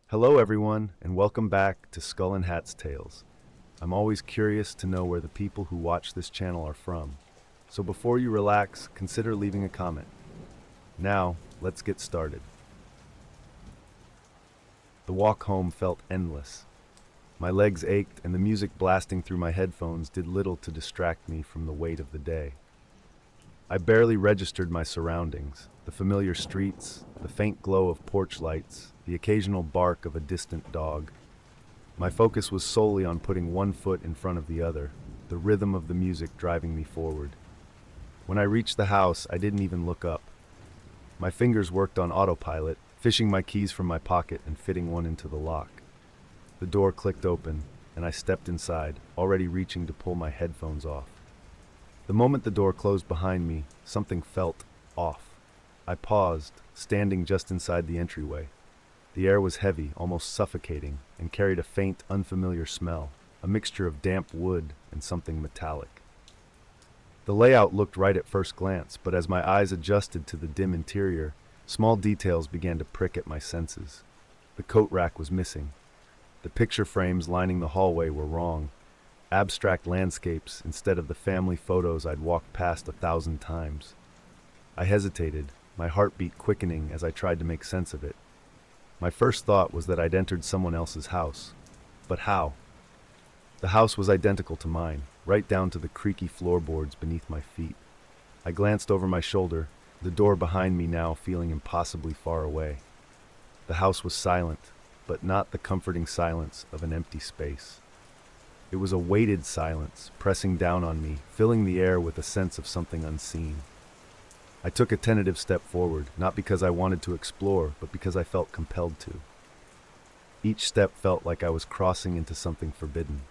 Hello, everyone, and welcome back to Skull and Hat's Tales. I'm always curious to know where the people who watch this channel are from. So before you relax, consider leaving a comment. Now, let's get started. The walk home felt endless. My legs ached, and the music blasting through my headphones did little to distract me from the weight of the day. I barely registered my surroundings, the familiar streets, the faint glow of porch lights, the occasional bark of a distant dog. My focus was solely on putting one foot in front of the other, the rhythm of the music driving me forward. When I reached the house, I didn't even look up. My fingers worked on autopilot, fishing my keys from my pocket and fitting one into the lock. The door clicked open, and I stepped inside, already reaching to pull my headphones off. The moment the door closed behind me, something felt off. I paused, standing just inside the entryway. The air was heavy, almost suffocating, and carried a faint, unfamiliar smell, a mixture of damp wood and something metallic. The layout looked right at first glance, but as my eyes adjusted to the dim interior, small details began to prick at my senses. The coat rack was missing. The picture frames lining the hallway were wrong. Abstract landscapes instead of the family photos I'd walked past 1,000 times. I hesitated, my heartbeat quickening as I tried to make sense of it. My first thought was that I'd entered someone else's house. But how? The house was identical to mine, right down to the creaky floorboards beneath my feet. I glanced over my shoulder, the door behind me now feeling impossibly far away. The house was silent, but not the comforting silence of an empty space. It was a weighted silence, pressing down on me, filling the air with a sense of something unseen. I took a tentative step forward, not because I wanted to explore, but because I felt compelled to. Each step felt like I was crossing into something forbidden.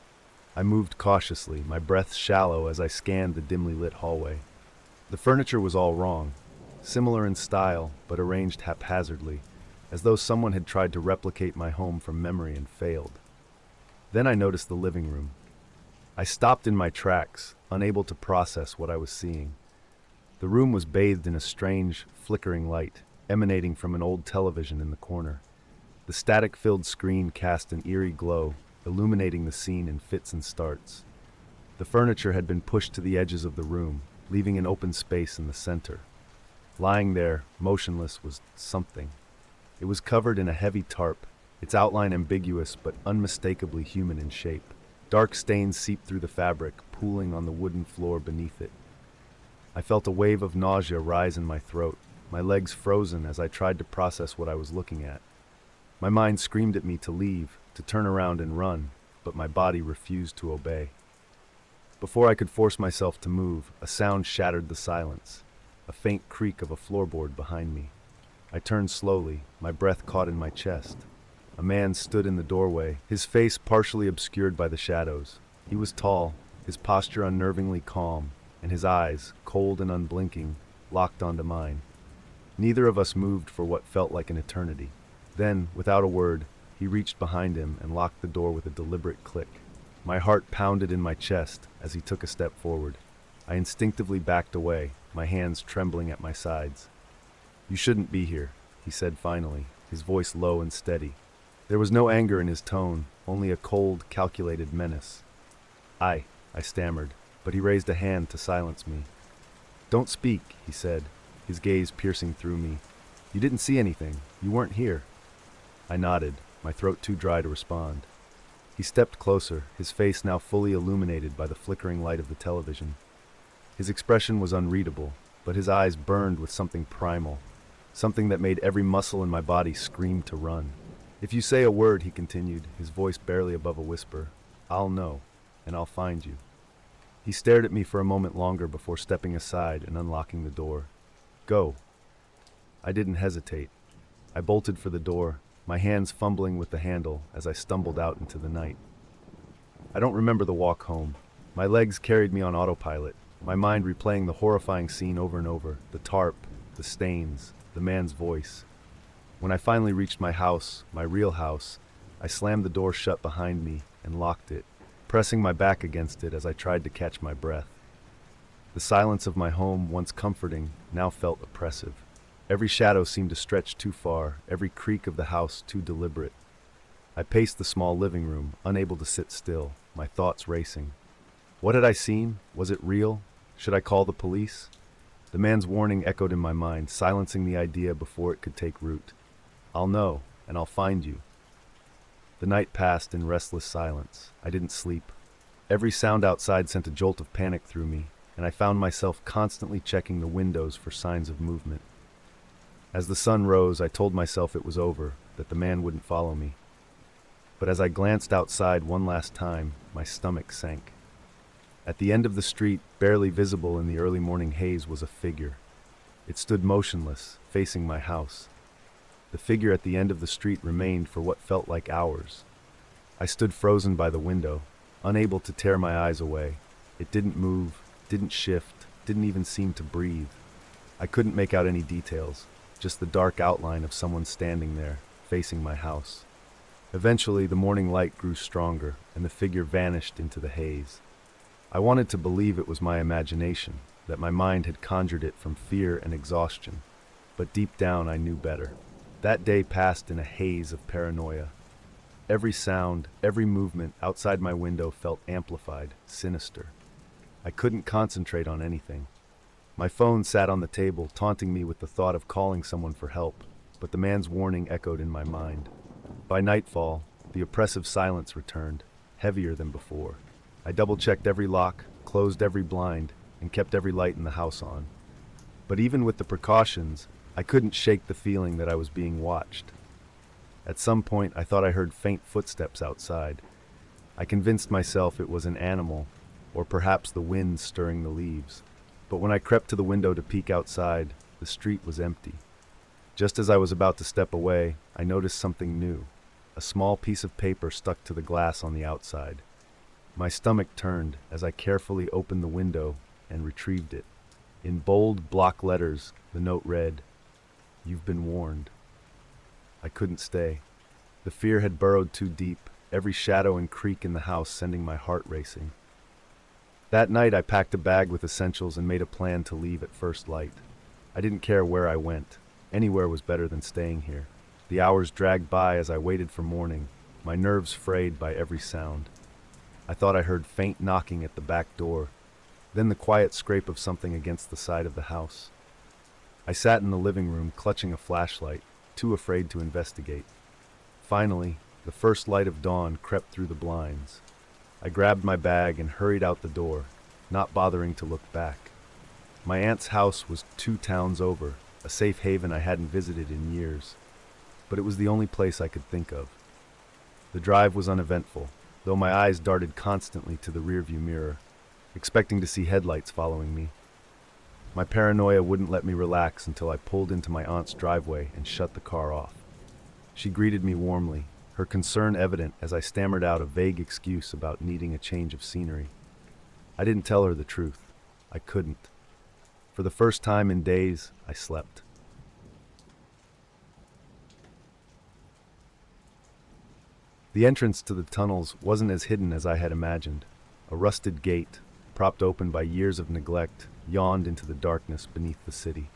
I moved cautiously, my breath shallow as I scanned the dimly lit hallway. The furniture was all wrong, similar in style, but arranged haphazardly, as though someone had tried to replicate my home from memory and failed. Then I noticed the living room. I stopped in my tracks, unable to process what I was seeing. The room was bathed in a strange, flickering light, emanating from an old television in the corner. The static-filled screen cast an eerie glow, illuminating the scene in fits and starts. The furniture had been pushed to the edges of the room, leaving an open space in the center. Lying there, motionless, was something. It was covered in a heavy tarp, its outline ambiguous but unmistakably human in shape. Dark stains seeped through the fabric, pooling on the wooden floor beneath it. I felt a wave of nausea rise in my throat, my legs frozen as I tried to process what I was looking at. My mind screamed at me to leave, to turn around and run, but my body refused to obey. Before I could force myself to move, a sound shattered the silence, a faint creak of a floorboard behind me. I turned slowly, my breath caught in my chest. A man stood in the doorway, his face partially obscured by the shadows. He was tall, his posture unnervingly calm, and his eyes, cold and unblinking, locked onto mine. Neither of us moved for what felt like an eternity. Then, without a word, he reached behind him and locked the door with a deliberate click. My heart pounded in my chest as he took a step forward. I instinctively backed away, my hands trembling at my sides. "You shouldn't be here," he said finally, his voice low and steady. There was no anger in his tone, only a cold, calculated menace. I stammered, but he raised a hand to silence me. "Don't speak," he said, his gaze piercing through me. "You didn't see anything. You weren't here." I nodded, my throat too dry to respond. He stepped closer, his face now fully illuminated by the flickering light of the television. His expression was unreadable, but his eyes burned with something primal, something that made every muscle in my body scream to run. "If you say a word," he continued, his voice barely above a whisper, "I'll know, and I'll find you." He stared at me for a moment longer before stepping aside and unlocking the door. "Go." I didn't hesitate. I bolted for the door, my hands fumbling with the handle as I stumbled out into the night. I don't remember the walk home. My legs carried me on autopilot, my mind replaying the horrifying scene over and over, the tarp, the stains, the man's voice. When I finally reached my house, my real house, I slammed the door shut behind me and locked it, pressing my back against it as I tried to catch my breath. The silence of my home, once comforting, now felt oppressive. Every shadow seemed to stretch too far, every creak of the house too deliberate. I paced the small living room, unable to sit still, my thoughts racing. What had I seen? Was it real? Should I call the police? The man's warning echoed in my mind, silencing the idea before it could take root. I'll know, and I'll find you. The night passed in restless silence. I didn't sleep. Every sound outside sent a jolt of panic through me, and I found myself constantly checking the windows for signs of movement. As the sun rose, I told myself it was over, that the man wouldn't follow me. But as I glanced outside one last time, my stomach sank. At the end of the street, barely visible in the early morning haze, was a figure. It stood motionless, facing my house. The figure at the end of the street remained for what felt like hours. I stood frozen by the window, unable to tear my eyes away. It didn't move, didn't shift, didn't even seem to breathe. I couldn't make out any details, just the dark outline of someone standing there, facing my house. Eventually, the morning light grew stronger, and the figure vanished into the haze. I wanted to believe it was my imagination, that my mind had conjured it from fear and exhaustion, but deep down I knew better. That day passed in a haze of paranoia. Every sound, every movement outside my window felt amplified, sinister. I couldn't concentrate on anything. My phone sat on the table, taunting me with the thought of calling someone for help, but the man's warning echoed in my mind. By nightfall, the oppressive silence returned, heavier than before. I double-checked every lock, closed every blind, and kept every light in the house on. But even with the precautions, I couldn't shake the feeling that I was being watched. At some point, I thought I heard faint footsteps outside. I convinced myself it was an animal, or perhaps the wind stirring the leaves. But when I crept to the window to peek outside, the street was empty. Just as I was about to step away, I noticed something new. A small piece of paper stuck to the glass on the outside. My stomach turned as I carefully opened the window and retrieved it. In bold block letters, the note read, "You've been warned." I couldn't stay. The fear had burrowed too deep, every shadow and creak in the house sending my heart racing. That night I packed a bag with essentials and made a plan to leave at first light. I didn't care where I went. Anywhere was better than staying here. The hours dragged by as I waited for morning, my nerves frayed by every sound. I thought I heard faint knocking at the back door, then the quiet scrape of something against the side of the house. I sat in the living room clutching a flashlight, too afraid to investigate. Finally, the first light of dawn crept through the blinds. I grabbed my bag and hurried out the door, not bothering to look back. My aunt's house was 2 towns over, a safe haven I hadn't visited in years, but it was the only place I could think of. The drive was uneventful, though my eyes darted constantly to the rearview mirror, expecting to see headlights following me. My paranoia wouldn't let me relax until I pulled into my aunt's driveway and shut the car off. She greeted me warmly, her concern evident as I stammered out a vague excuse about needing a change of scenery. I didn't tell her the truth. I couldn't. For the first time in days, I slept. The entrance to the tunnels wasn't as hidden as I had imagined. A rusted gate, propped open by years of neglect, yawned into the darkness beneath the city.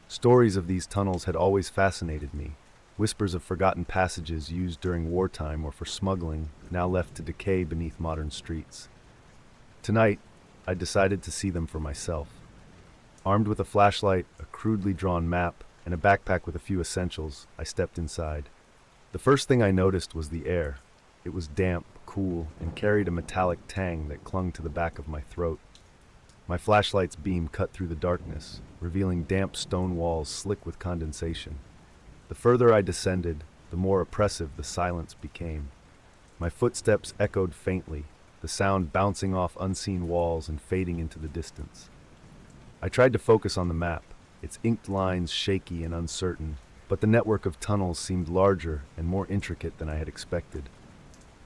Stories of these tunnels had always fascinated me, whispers of forgotten passages used during wartime or for smuggling, now left to decay beneath modern streets. Tonight, I decided to see them for myself. Armed with a flashlight, a crudely drawn map, and a backpack with a few essentials, I stepped inside. The first thing I noticed was the air. It was damp, cool, and carried a metallic tang that clung to the back of my throat. My flashlight's beam cut through the darkness, revealing damp stone walls slick with condensation. The further I descended, the more oppressive the silence became. My footsteps echoed faintly, the sound bouncing off unseen walls and fading into the distance. I tried to focus on the map, its inked lines shaky and uncertain, but the network of tunnels seemed larger and more intricate than I had expected.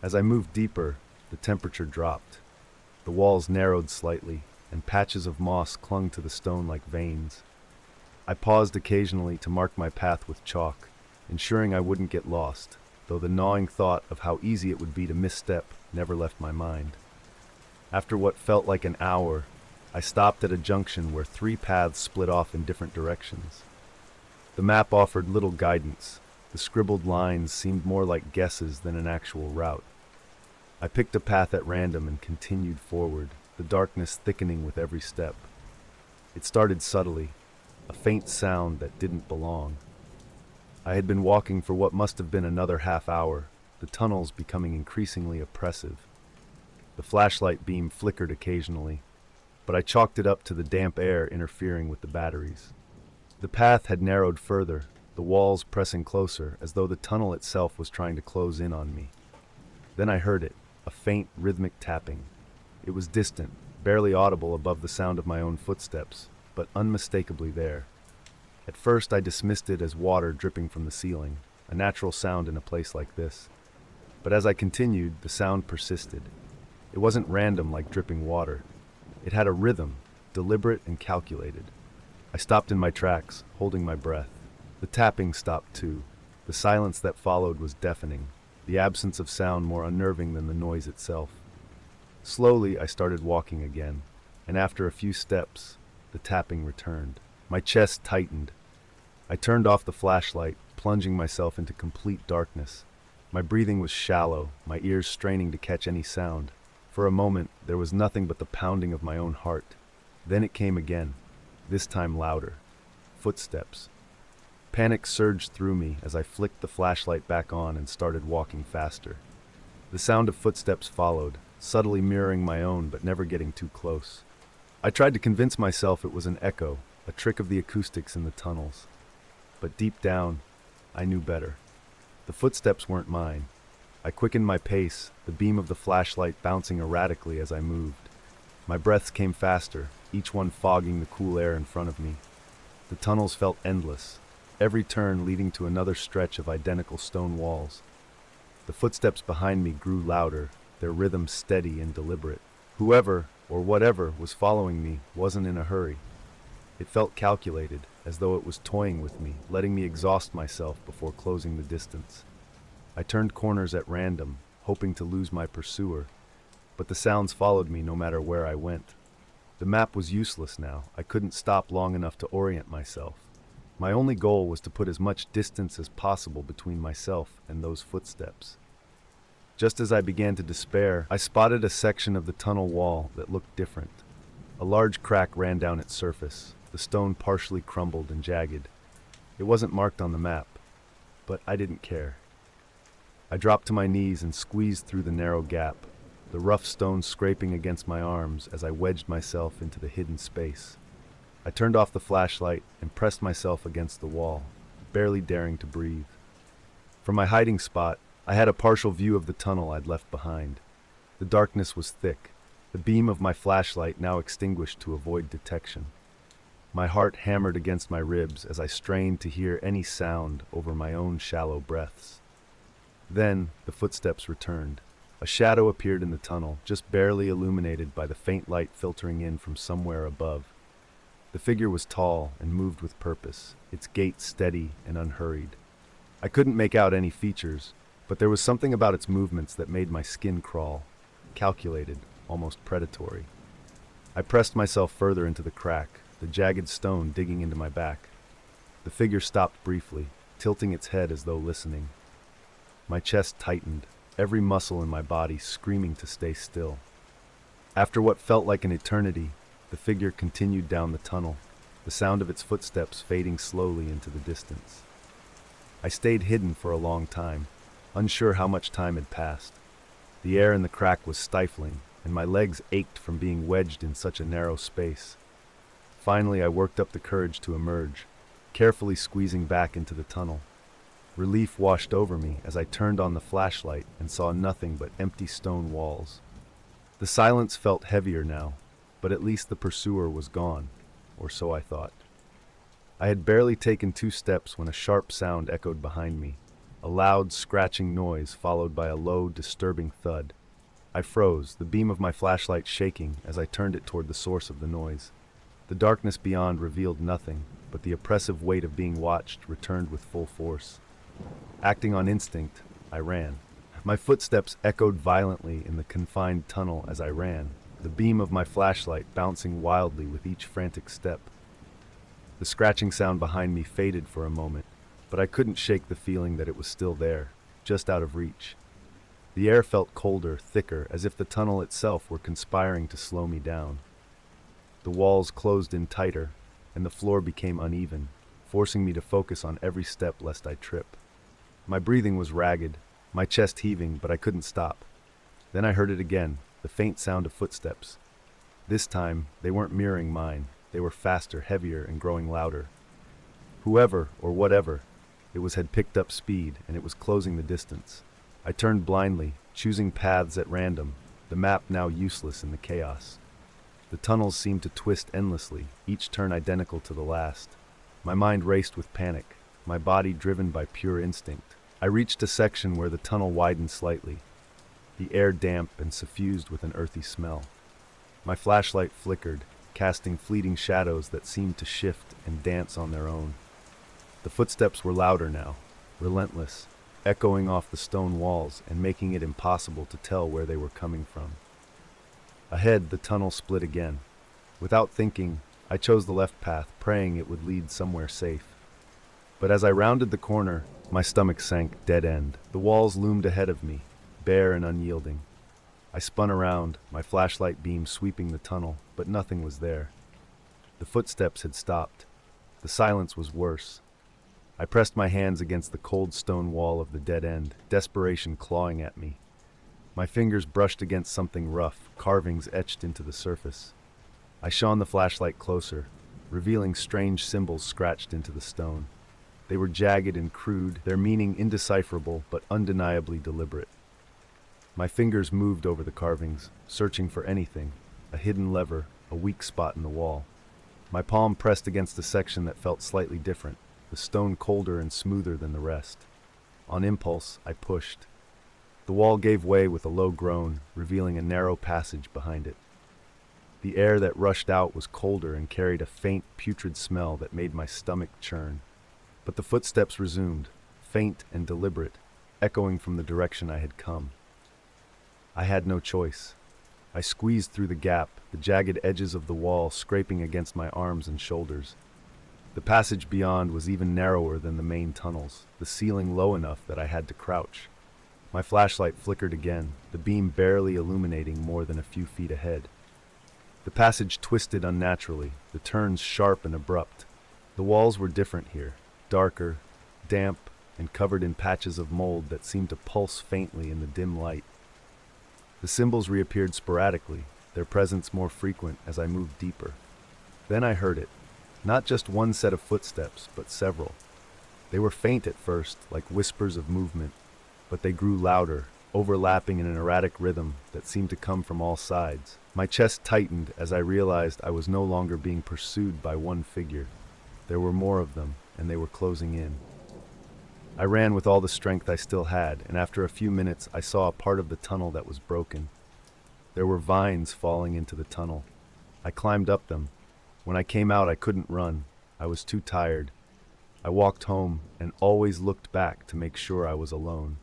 As I moved deeper, the temperature dropped. The walls narrowed slightly, and patches of moss clung to the stone like veins. I paused occasionally to mark my path with chalk, ensuring I wouldn't get lost, though the gnawing thought of how easy it would be to misstep never left my mind. After what felt like an hour, I stopped at a junction where 3 paths split off in different directions. The map offered little guidance, The scribbled lines seemed more like guesses than an actual route. I picked a path at random and continued forward, the darkness thickening with every step. It started subtly, a faint sound that didn't belong. I had been walking for what must have been another half hour, the tunnels becoming increasingly oppressive. The flashlight beam flickered occasionally, but I chalked it up to the damp air interfering with the batteries. The path had narrowed further, the walls pressing closer, as though the tunnel itself was trying to close in on me. Then I heard it, a faint, rhythmic tapping. It was distant, barely audible above the sound of my own footsteps, but unmistakably there. At first I dismissed it as water dripping from the ceiling, a natural sound in a place like this. But as I continued, the sound persisted. It wasn't random like dripping water. It had a rhythm, deliberate and calculated. I stopped in my tracks, holding my breath. The tapping stopped too. The silence that followed was deafening, the absence of sound more unnerving than the noise itself. Slowly, I started walking again, and after a few steps, the tapping returned. My chest tightened. I turned off the flashlight, plunging myself into complete darkness. My breathing was shallow, my ears straining to catch any sound. For a moment, there was nothing but the pounding of my own heart. Then it came again, this time louder. Footsteps. Panic surged through me as I flicked the flashlight back on and started walking faster. The sound of footsteps followed, subtly mirroring my own but never getting too close. I tried to convince myself it was an echo, a trick of the acoustics in the tunnels. But deep down, I knew better. The footsteps weren't mine. I quickened my pace, the beam of the flashlight bouncing erratically as I moved. My breaths came faster, each one fogging the cool air in front of me. The tunnels felt endless, every turn leading to another stretch of identical stone walls. The footsteps behind me grew louder, their rhythm steady and deliberate. Whoever, or whatever, was following me wasn't in a hurry. It felt calculated, as though it was toying with me, letting me exhaust myself before closing the distance. I turned corners at random, hoping to lose my pursuer, but the sounds followed me no matter where I went. The map was useless now. I couldn't stop long enough to orient myself. My only goal was to put as much distance as possible between myself and those footsteps. Just as I began to despair, I spotted a section of the tunnel wall that looked different. A large crack ran down its surface, the stone partially crumbled and jagged. It wasn't marked on the map, but I didn't care. I dropped to my knees and squeezed through the narrow gap, the rough stone scraping against my arms as I wedged myself into the hidden space. I turned off the flashlight and pressed myself against the wall, barely daring to breathe. From my hiding spot, I had a partial view of the tunnel I'd left behind. The darkness was thick, the beam of my flashlight now extinguished to avoid detection. My heart hammered against my ribs as I strained to hear any sound over my own shallow breaths. Then, the footsteps returned. A shadow appeared in the tunnel, just barely illuminated by the faint light filtering in from somewhere above. The figure was tall and moved with purpose, its gait steady and unhurried. I couldn't make out any features, but there was something about its movements that made my skin crawl, calculated, almost predatory. I pressed myself further into the crack, the jagged stone digging into my back. The figure stopped briefly, tilting its head as though listening. My chest tightened, every muscle in my body screaming to stay still. After what felt like an eternity, the figure continued down the tunnel, the sound of its footsteps fading slowly into the distance. I stayed hidden for a long time, unsure how much time had passed. The air in the crack was stifling, and my legs ached from being wedged in such a narrow space. Finally, I worked up the courage to emerge, carefully squeezing back into the tunnel. Relief washed over me as I turned on the flashlight and saw nothing but empty stone walls. The silence felt heavier now, but at least the pursuer was gone, or so I thought. I had barely taken 2 steps when a sharp sound echoed behind me, a loud, scratching noise followed by a low, disturbing thud. I froze, the beam of my flashlight shaking as I turned it toward the source of the noise. The darkness beyond revealed nothing, but the oppressive weight of being watched returned with full force. Acting on instinct, I ran. My footsteps echoed violently in the confined tunnel as I ran, the beam of my flashlight bouncing wildly with each frantic step. The scratching sound behind me faded for a moment, but I couldn't shake the feeling that it was still there, just out of reach. The air felt colder, thicker, as if the tunnel itself were conspiring to slow me down. The walls closed in tighter, and the floor became uneven, forcing me to focus on every step lest I trip. My breathing was ragged, my chest heaving, but I couldn't stop. Then I heard it again, the faint sound of footsteps. This time, they weren't mirroring mine. They were faster, heavier, and growing louder. Whoever, or whatever, it was had picked up speed, and it was closing the distance. I turned blindly, choosing paths at random, the map now useless in the chaos. The tunnels seemed to twist endlessly, each turn identical to the last. My mind raced with panic, my body driven by pure instinct. I reached a section where the tunnel widened slightly, the air damp and suffused with an earthy smell. My flashlight flickered, casting fleeting shadows that seemed to shift and dance on their own. The footsteps were louder now, relentless, echoing off the stone walls and making it impossible to tell where they were coming from. Ahead, the tunnel split again. Without thinking, I chose the left path, praying it would lead somewhere safe. But as I rounded the corner, my stomach sank dead end. The walls loomed ahead of me, bare and unyielding. I spun around, my flashlight beam sweeping the tunnel, but nothing was there. The footsteps had stopped. The silence was worse. I pressed my hands against the cold stone wall of the dead end, desperation clawing at me. My fingers brushed against something rough, carvings etched into the surface. I shone the flashlight closer, revealing strange symbols scratched into the stone. They were jagged and crude, their meaning indecipherable but undeniably deliberate. My fingers moved over the carvings, searching for anything, a hidden lever, a weak spot in the wall. My palm pressed against a section that felt slightly different, the stone colder and smoother than the rest. On impulse, I pushed. The wall gave way with a low groan, revealing a narrow passage behind it. The air that rushed out was colder and carried a faint, putrid smell that made my stomach churn. But the footsteps resumed, faint and deliberate, echoing from the direction I had come. I had no choice. I squeezed through the gap, the jagged edges of the wall scraping against my arms and shoulders. The passage beyond was even narrower than the main tunnels, the ceiling low enough that I had to crouch. My flashlight flickered again, the beam barely illuminating more than a few feet ahead. The passage twisted unnaturally, the turns sharp and abrupt. The walls were different here, darker, damp, and covered in patches of mold that seemed to pulse faintly in the dim light. The symbols reappeared sporadically, their presence more frequent as I moved deeper. Then I heard it, not just one set of footsteps, but several. They were faint at first, like whispers of movement, but they grew louder, overlapping in an erratic rhythm that seemed to come from all sides. My chest tightened as I realized I was no longer being pursued by one figure. There were more of them, and they were closing in. I ran with all the strength I still had, and after a few minutes I saw a part of the tunnel that was broken. There were vines falling into the tunnel. I climbed up them. When I came out, I couldn't run. I was too tired. I walked home and always looked back to make sure I was alone.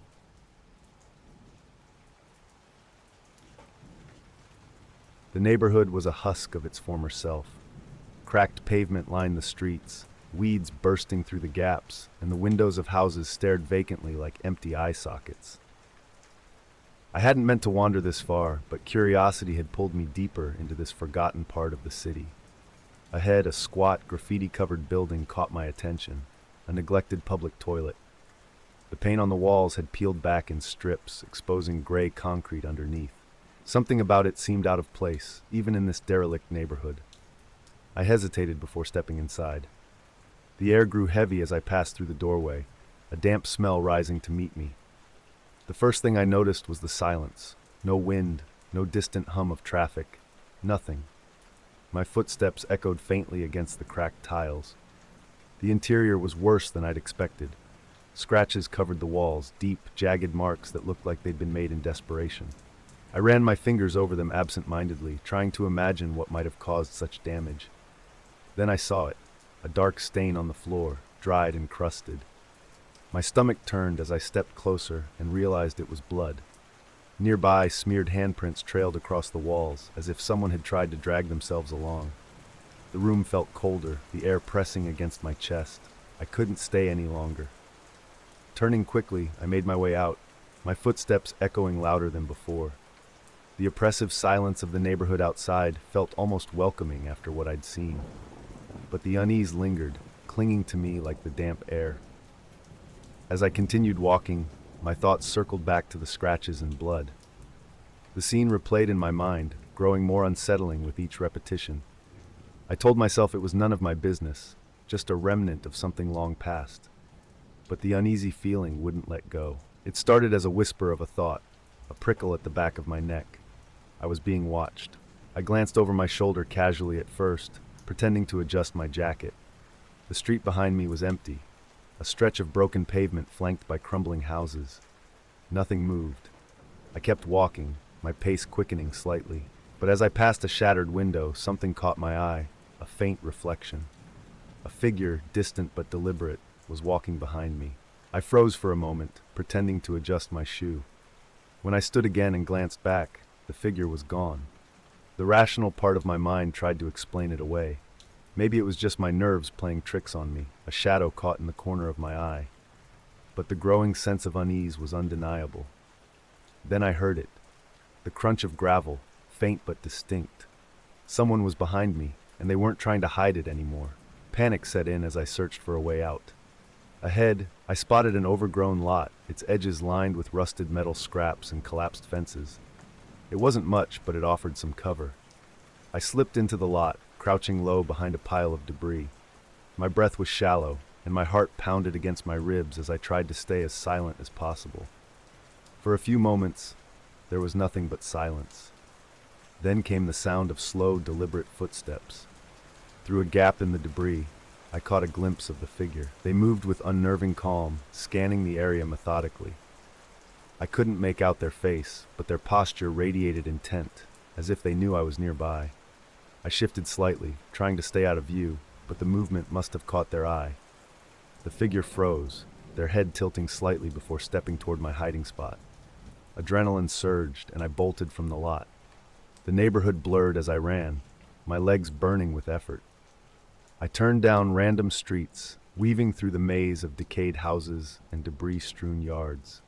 The neighborhood was a husk of its former self. Cracked pavement lined the streets, weeds bursting through the gaps, and the windows of houses stared vacantly like empty eye sockets. I hadn't meant to wander this far, but curiosity had pulled me deeper into this forgotten part of the city. Ahead, a squat, graffiti-covered building caught my attention, a neglected public toilet. The paint on the walls had peeled back in strips, exposing gray concrete underneath. Something about it seemed out of place, even in this derelict neighborhood. I hesitated before stepping inside. The air grew heavy as I passed through the doorway, a damp smell rising to meet me. The first thing I noticed was the silence. No wind, no distant hum of traffic, nothing. My footsteps echoed faintly against the cracked tiles. The interior was worse than I'd expected. Scratches covered the walls, deep, jagged marks that looked like they'd been made in desperation. I ran my fingers over them absent-mindedly, trying to imagine what might have caused such damage. Then I saw it, a dark stain on the floor, dried and crusted. My stomach turned as I stepped closer and realized it was blood. Nearby, smeared handprints trailed across the walls, as if someone had tried to drag themselves along. The room felt colder, the air pressing against my chest. I couldn't stay any longer. Turning quickly, I made my way out, my footsteps echoing louder than before. The oppressive silence of the neighborhood outside felt almost welcoming after what I'd seen. But the unease lingered, clinging to me like the damp air. As I continued walking, my thoughts circled back to the scratches and blood. The scene replayed in my mind, growing more unsettling with each repetition. I told myself it was none of my business, just a remnant of something long past. But the uneasy feeling wouldn't let go. It started as a whisper of a thought, a prickle at the back of my neck. I was being watched. I glanced over my shoulder casually at first, pretending to adjust my jacket. The street behind me was empty, a stretch of broken pavement flanked by crumbling houses. Nothing moved. I kept walking, my pace quickening slightly. But as I passed a shattered window, something caught my eye, a faint reflection. A figure, distant but deliberate, was walking behind me. I froze for a moment, pretending to adjust my shoe. When I stood again and glanced back, the figure was gone. The rational part of my mind tried to explain it away. Maybe it was just my nerves playing tricks on me, a shadow caught in the corner of my eye. But the growing sense of unease was undeniable. Then I heard it. The crunch of gravel, faint but distinct. Someone was behind me, and they weren't trying to hide it anymore. Panic set in as I searched for a way out. Ahead, I spotted an overgrown lot, its edges lined with rusted metal scraps and collapsed fences. It wasn't much, but it offered some cover. I slipped into the lot, crouching low behind a pile of debris. My breath was shallow, and my heart pounded against my ribs as I tried to stay as silent as possible. For a few moments, there was nothing but silence. Then came the sound of slow, deliberate footsteps. Through a gap in the debris, I caught a glimpse of the figure. They moved with unnerving calm, scanning the area methodically. I couldn't make out their face, but their posture radiated intent, as if they knew I was nearby. I shifted slightly, trying to stay out of view, but the movement must have caught their eye. The figure froze, their head tilting slightly before stepping toward my hiding spot. Adrenaline surged, and I bolted from the lot. The neighborhood blurred as I ran, my legs burning with effort. I turned down random streets, weaving through the maze of decayed houses and debris-strewn yards.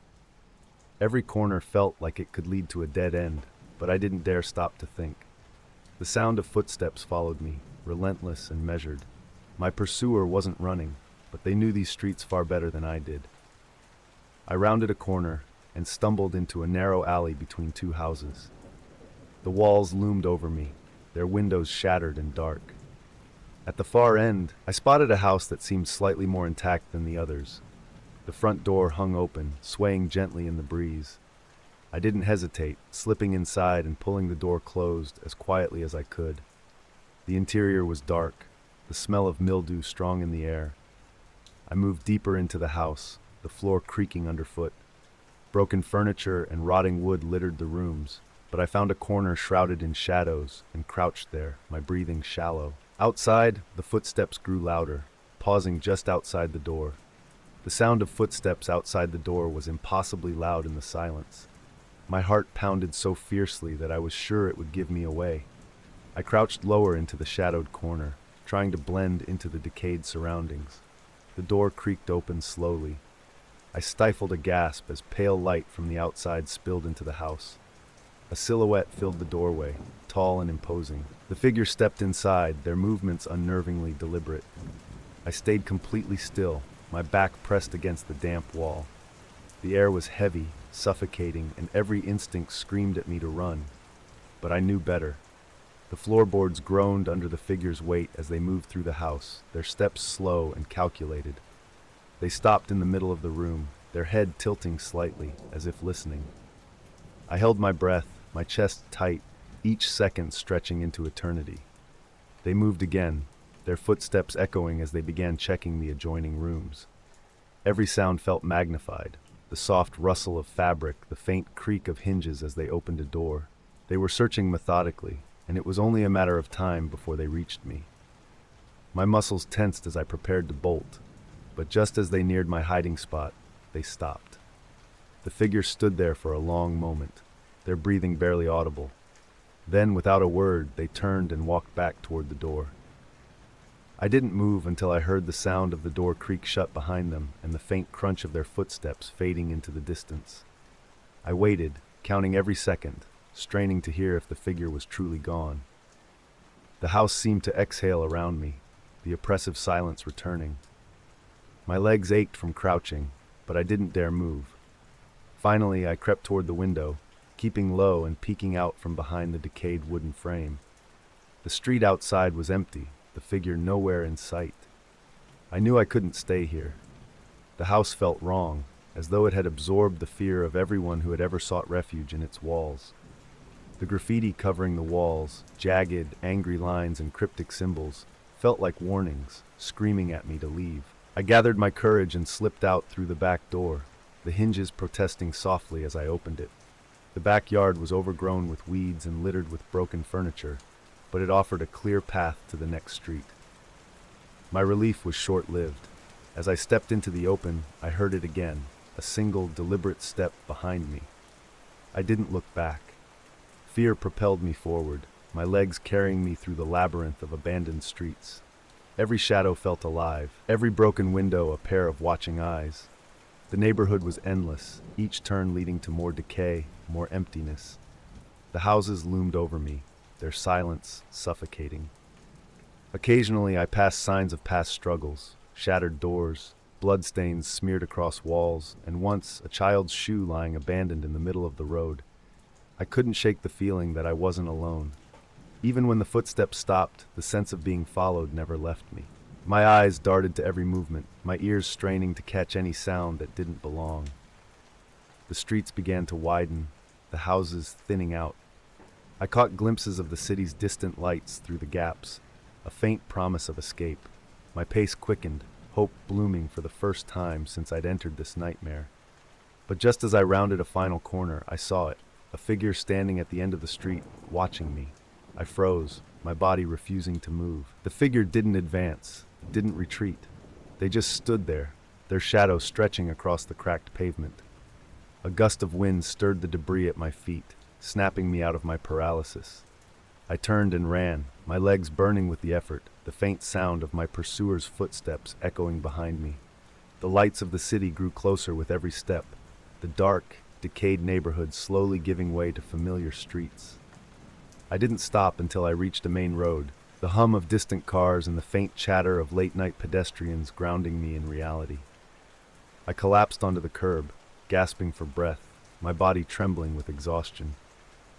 Every corner felt like it could lead to a dead end, but I didn't dare stop to think. The sound of footsteps followed me, relentless and measured. My pursuer wasn't running, but they knew these streets far better than I did. I rounded a corner and stumbled into a narrow alley between two houses. The walls loomed over me, their windows shattered and dark. At the far end, I spotted a house that seemed slightly more intact than the others. The front door hung open, swaying gently in the breeze. I didn't hesitate, slipping inside and pulling the door closed as quietly as I could. The interior was dark, the smell of mildew strong in the air. I moved deeper into the house, the floor creaking underfoot. Broken furniture and rotting wood littered the rooms, but I found a corner shrouded in shadows and crouched there, my breathing shallow. Outside, the footsteps grew louder, pausing just outside the door. The sound of footsteps outside the door was impossibly loud in the silence. My heart pounded so fiercely that I was sure it would give me away. I crouched lower into the shadowed corner, trying to blend into the decayed surroundings. The door creaked open slowly. I stifled a gasp as pale light from the outside spilled into the house. A silhouette filled the doorway, tall and imposing. The figure stepped inside, their movements unnervingly deliberate. I stayed completely still, my back pressed against the damp wall. The air was heavy, suffocating, and every instinct screamed at me to run. But I knew better. The floorboards groaned under the figure's weight as they moved through the house, their steps slow and calculated. They stopped in the middle of the room, their head tilting slightly, as if listening. I held my breath, my chest tight, each second stretching into eternity. They moved again, their footsteps echoing as they began checking the adjoining rooms. Every sound felt magnified, the soft rustle of fabric, the faint creak of hinges as they opened a door. They were searching methodically, and it was only a matter of time before they reached me. My muscles tensed as I prepared to bolt, but just as they neared my hiding spot, they stopped. The figure stood there for a long moment, their breathing barely audible. Then, without a word, they turned and walked back toward the door. I didn't move until I heard the sound of the door creak shut behind them and the faint crunch of their footsteps fading into the distance. I waited, counting every second, straining to hear if the figure was truly gone. The house seemed to exhale around me, the oppressive silence returning. My legs ached from crouching, but I didn't dare move. Finally, I crept toward the window, keeping low and peeking out from behind the decayed wooden frame. The street outside was empty, the figure nowhere in sight. I knew I couldn't stay here. The house felt wrong, as though it had absorbed the fear of everyone who had ever sought refuge in its walls. The graffiti covering the walls, jagged, angry lines and cryptic symbols, felt like warnings, screaming at me to leave. I gathered my courage and slipped out through the back door, the hinges protesting softly as I opened it. The backyard was overgrown with weeds and littered with broken furniture, but it offered a clear path to the next street. My relief was short-lived. As I stepped into the open, I heard it again, a single, deliberate step behind me. I didn't look back. Fear propelled me forward, my legs carrying me through the labyrinth of abandoned streets. Every shadow felt alive, every broken window a pair of watching eyes. The neighborhood was endless, each turn leading to more decay, more emptiness. The houses loomed over me, their silence suffocating. Occasionally I passed signs of past struggles, shattered doors, bloodstains smeared across walls, and once a child's shoe lying abandoned in the middle of the road. I couldn't shake the feeling that I wasn't alone. Even when the footsteps stopped, the sense of being followed never left me. My eyes darted to every movement, my ears straining to catch any sound that didn't belong. The streets began to widen, the houses thinning out. I caught glimpses of the city's distant lights through the gaps, a faint promise of escape. My pace quickened, hope blooming for the first time since I'd entered this nightmare. But just as I rounded a final corner, I saw it, a figure standing at the end of the street, watching me. I froze, my body refusing to move. The figure didn't advance, didn't retreat. They just stood there, their shadow stretching across the cracked pavement. A gust of wind stirred the debris at my feet, snapping me out of my paralysis. I turned and ran, my legs burning with the effort, the faint sound of my pursuer's footsteps echoing behind me. The lights of the city grew closer with every step, the dark, decayed neighborhood slowly giving way to familiar streets. I didn't stop until I reached a main road, the hum of distant cars and the faint chatter of late-night pedestrians grounding me in reality. I collapsed onto the curb, gasping for breath, my body trembling with exhaustion.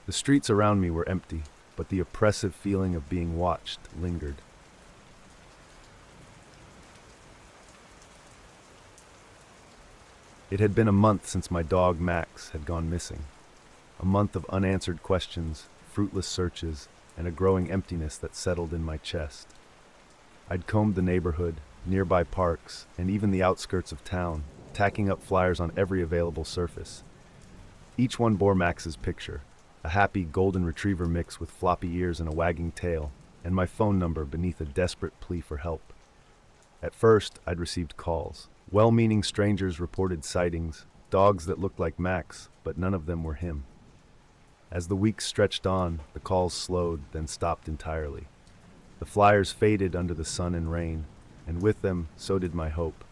The streets around me were empty, but the oppressive feeling of being watched lingered. It had been a month since my dog Max had gone missing. A month of unanswered questions, fruitless searches, and a growing emptiness that settled in my chest. I'd combed the neighborhood, nearby parks, and even the outskirts of town, tacking up flyers on every available surface. Each one bore Max's picture, a happy golden retriever mix with floppy ears and a wagging tail, and my phone number beneath a desperate plea for help. At first, I'd received calls. Well-meaning strangers reported sightings, dogs that looked like Max, but none of them were him. As the weeks stretched on, the calls slowed, then stopped entirely. The flyers faded under the sun and rain, and with them, so did my hope.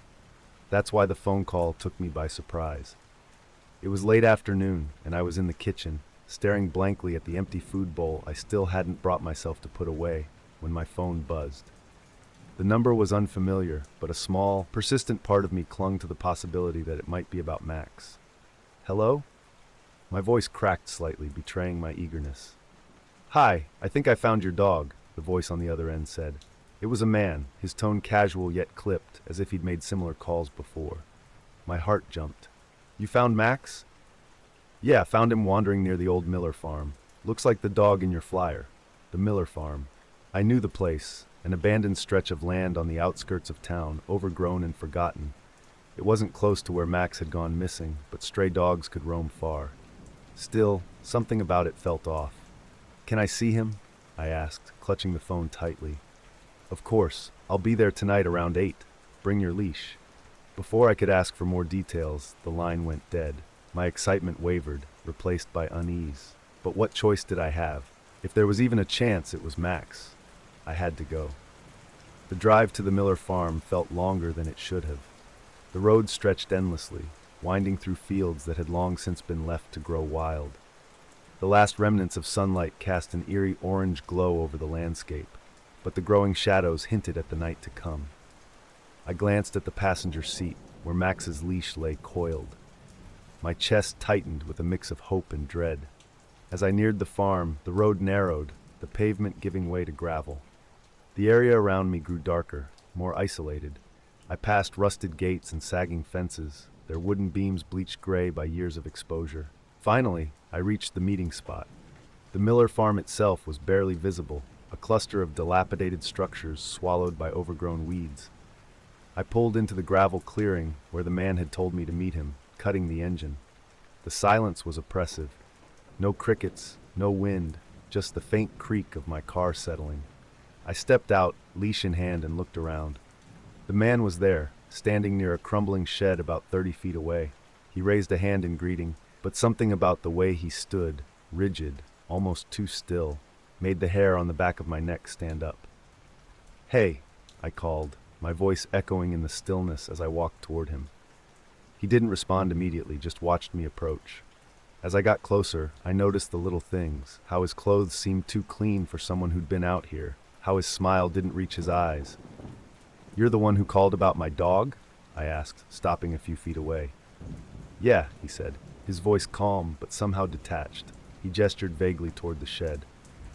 That's why the phone call took me by surprise. It was late afternoon, and I was in the kitchen, staring blankly at the empty food bowl I still hadn't brought myself to put away, when my phone buzzed. The number was unfamiliar, but a small, persistent part of me clung to the possibility that it might be about Max. Hello? My voice cracked slightly, betraying my eagerness. "Hi, I think I found your dog," the voice on the other end said. It was a man, his tone casual yet clipped, as if he'd made similar calls before. My heart jumped. "You found Max?" "Yeah, found him wandering near the old Miller farm. Looks like the dog in your flyer. The Miller farm." I knew the place, an abandoned stretch of land on the outskirts of town, overgrown and forgotten. It wasn't close to where Max had gone missing, but stray dogs could roam far. Still, something about it felt off. "Can I see him?" I asked, clutching the phone tightly. "Of course. I'll be there tonight around 8. Bring your leash." Before I could ask for more details, the line went dead. My excitement wavered, replaced by unease. But what choice did I have? If there was even a chance it was Max, I had to go. The drive to the Miller farm felt longer than it should have. The road stretched endlessly, winding through fields that had long since been left to grow wild. The last remnants of sunlight cast an eerie orange glow over the landscape, but the growing shadows hinted at the night to come. I glanced at the passenger seat, where Max's leash lay coiled. My chest tightened with a mix of hope and dread. As I neared the farm, the road narrowed, the pavement giving way to gravel. The area around me grew darker, more isolated. I passed rusted gates and sagging fences, their wooden beams bleached gray by years of exposure. Finally, I reached the meeting spot. The Miller farm itself was barely visible, a cluster of dilapidated structures swallowed by overgrown weeds. I pulled into the gravel clearing where the man had told me to meet him, cutting the engine. The silence was oppressive. No crickets, no wind, just the faint creak of my car settling. I stepped out, leash in hand, and looked around. The man was there, standing near a crumbling shed about 30 feet away. He raised a hand in greeting, but something about the way he stood, rigid, almost too still, made the hair on the back of my neck stand up. "Hey," I called, my voice echoing in the stillness as I walked toward him. He didn't respond immediately, just watched me approach. As I got closer, I noticed the little things, how his clothes seemed too clean for someone who'd been out here, how his smile didn't reach his eyes. "You're the one who called about my dog?" I asked, stopping a few feet away. "Yeah," he said, his voice calm but somehow detached. He gestured vaguely toward the shed.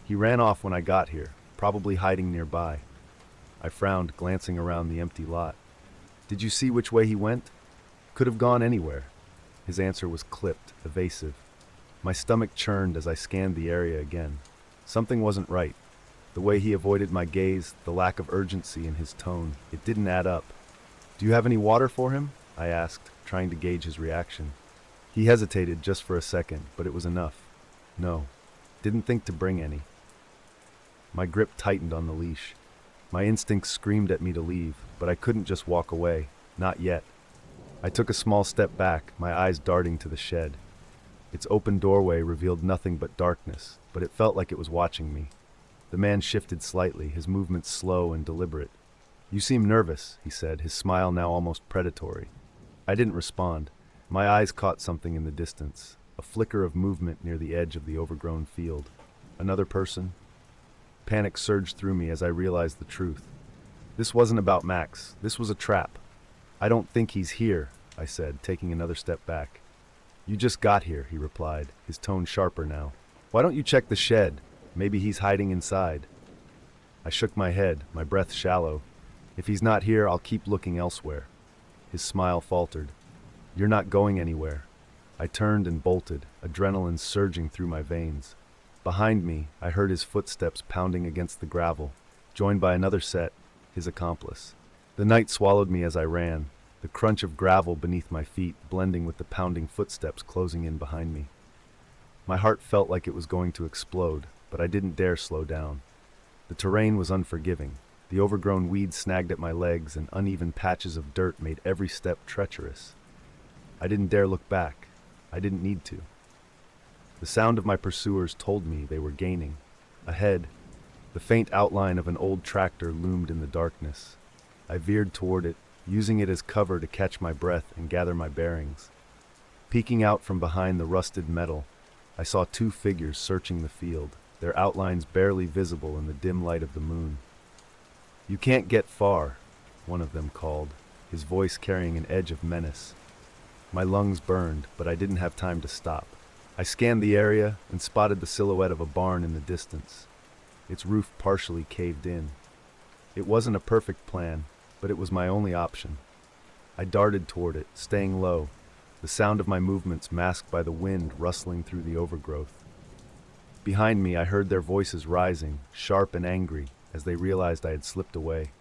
"He ran off when I got here, probably hiding nearby." I frowned, glancing around the empty lot. "Did you see which way he went?" "Could have gone anywhere." His answer was clipped, evasive. My stomach churned as I scanned the area again. Something wasn't right. The way he avoided my gaze, the lack of urgency in his tone, it didn't add up. "Do you have any water for him?" I asked, trying to gauge his reaction. He hesitated just for a second, but it was enough. "No, didn't think to bring any." My grip tightened on the leash. My instincts screamed at me to leave, but I couldn't just walk away, not yet. I took a small step back, my eyes darting to the shed. Its open doorway revealed nothing but darkness, but it felt like it was watching me. The man shifted slightly, his movements slow and deliberate. "You seem nervous," he said, his smile now almost predatory. I didn't respond. My eyes caught something in the distance, a flicker of movement near the edge of the overgrown field. Another person? Panic surged through me as I realized the truth. This wasn't about Max. This was a trap. "I don't think he's here," I said, taking another step back. "You just got here," he replied, his tone sharper now. "Why don't you check the shed? Maybe he's hiding inside." I shook my head, my breath shallow. "If he's not here, I'll keep looking elsewhere." His smile faltered. "You're not going anywhere." I turned and bolted, adrenaline surging through my veins. Behind me, I heard his footsteps pounding against the gravel, joined by another set, his accomplice. The night swallowed me as I ran, the crunch of gravel beneath my feet blending with the pounding footsteps closing in behind me. My heart felt like it was going to explode, but I didn't dare slow down. The terrain was unforgiving. The overgrown weeds snagged at my legs, and uneven patches of dirt made every step treacherous. I didn't dare look back. I didn't need to. The sound of my pursuers told me they were gaining. Ahead, the faint outline of an old tractor loomed in the darkness. I veered toward it, using it as cover to catch my breath and gather my bearings. Peeking out from behind the rusted metal, I saw two figures searching the field, their outlines barely visible in the dim light of the moon. "You can't get far," one of them called, his voice carrying an edge of menace. My lungs burned, but I didn't have time to stop. I scanned the area and spotted the silhouette of a barn in the distance. Its roof partially caved in. It wasn't a perfect plan, but it was my only option. I darted toward it, staying low, the sound of my movements masked by the wind rustling through the overgrowth. Behind me, I heard their voices rising, sharp and angry, as they realized I had slipped away.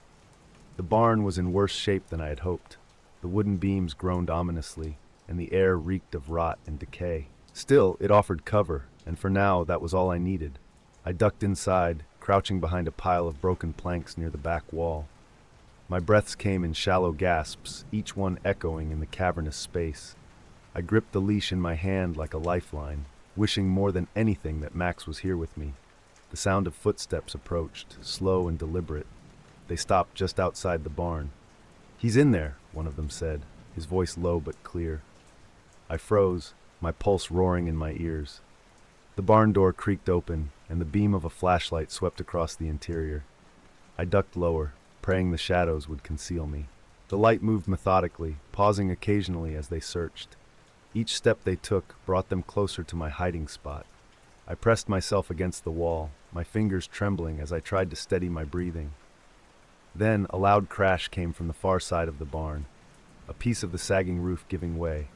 The barn was in worse shape than I had hoped. The wooden beams groaned ominously, and the air reeked of rot and decay. Still, it offered cover, and for now, that was all I needed. I ducked inside, crouching behind a pile of broken planks near the back wall. My breaths came in shallow gasps, each one echoing in the cavernous space. I gripped the leash in my hand like a lifeline, wishing more than anything that Max was here with me. The sound of footsteps approached, slow and deliberate. They stopped just outside the barn. "He's in there," one of them said, his voice low but clear. I froze, my pulse roaring in my ears. The barn door creaked open, and the beam of a flashlight swept across the interior. I ducked lower, praying the shadows would conceal me. The light moved methodically, pausing occasionally as they searched. Each step they took brought them closer to my hiding spot. I pressed myself against the wall, my fingers trembling as I tried to steady my breathing. Then a loud crash came from the far side of the barn, a piece of the sagging roof giving way.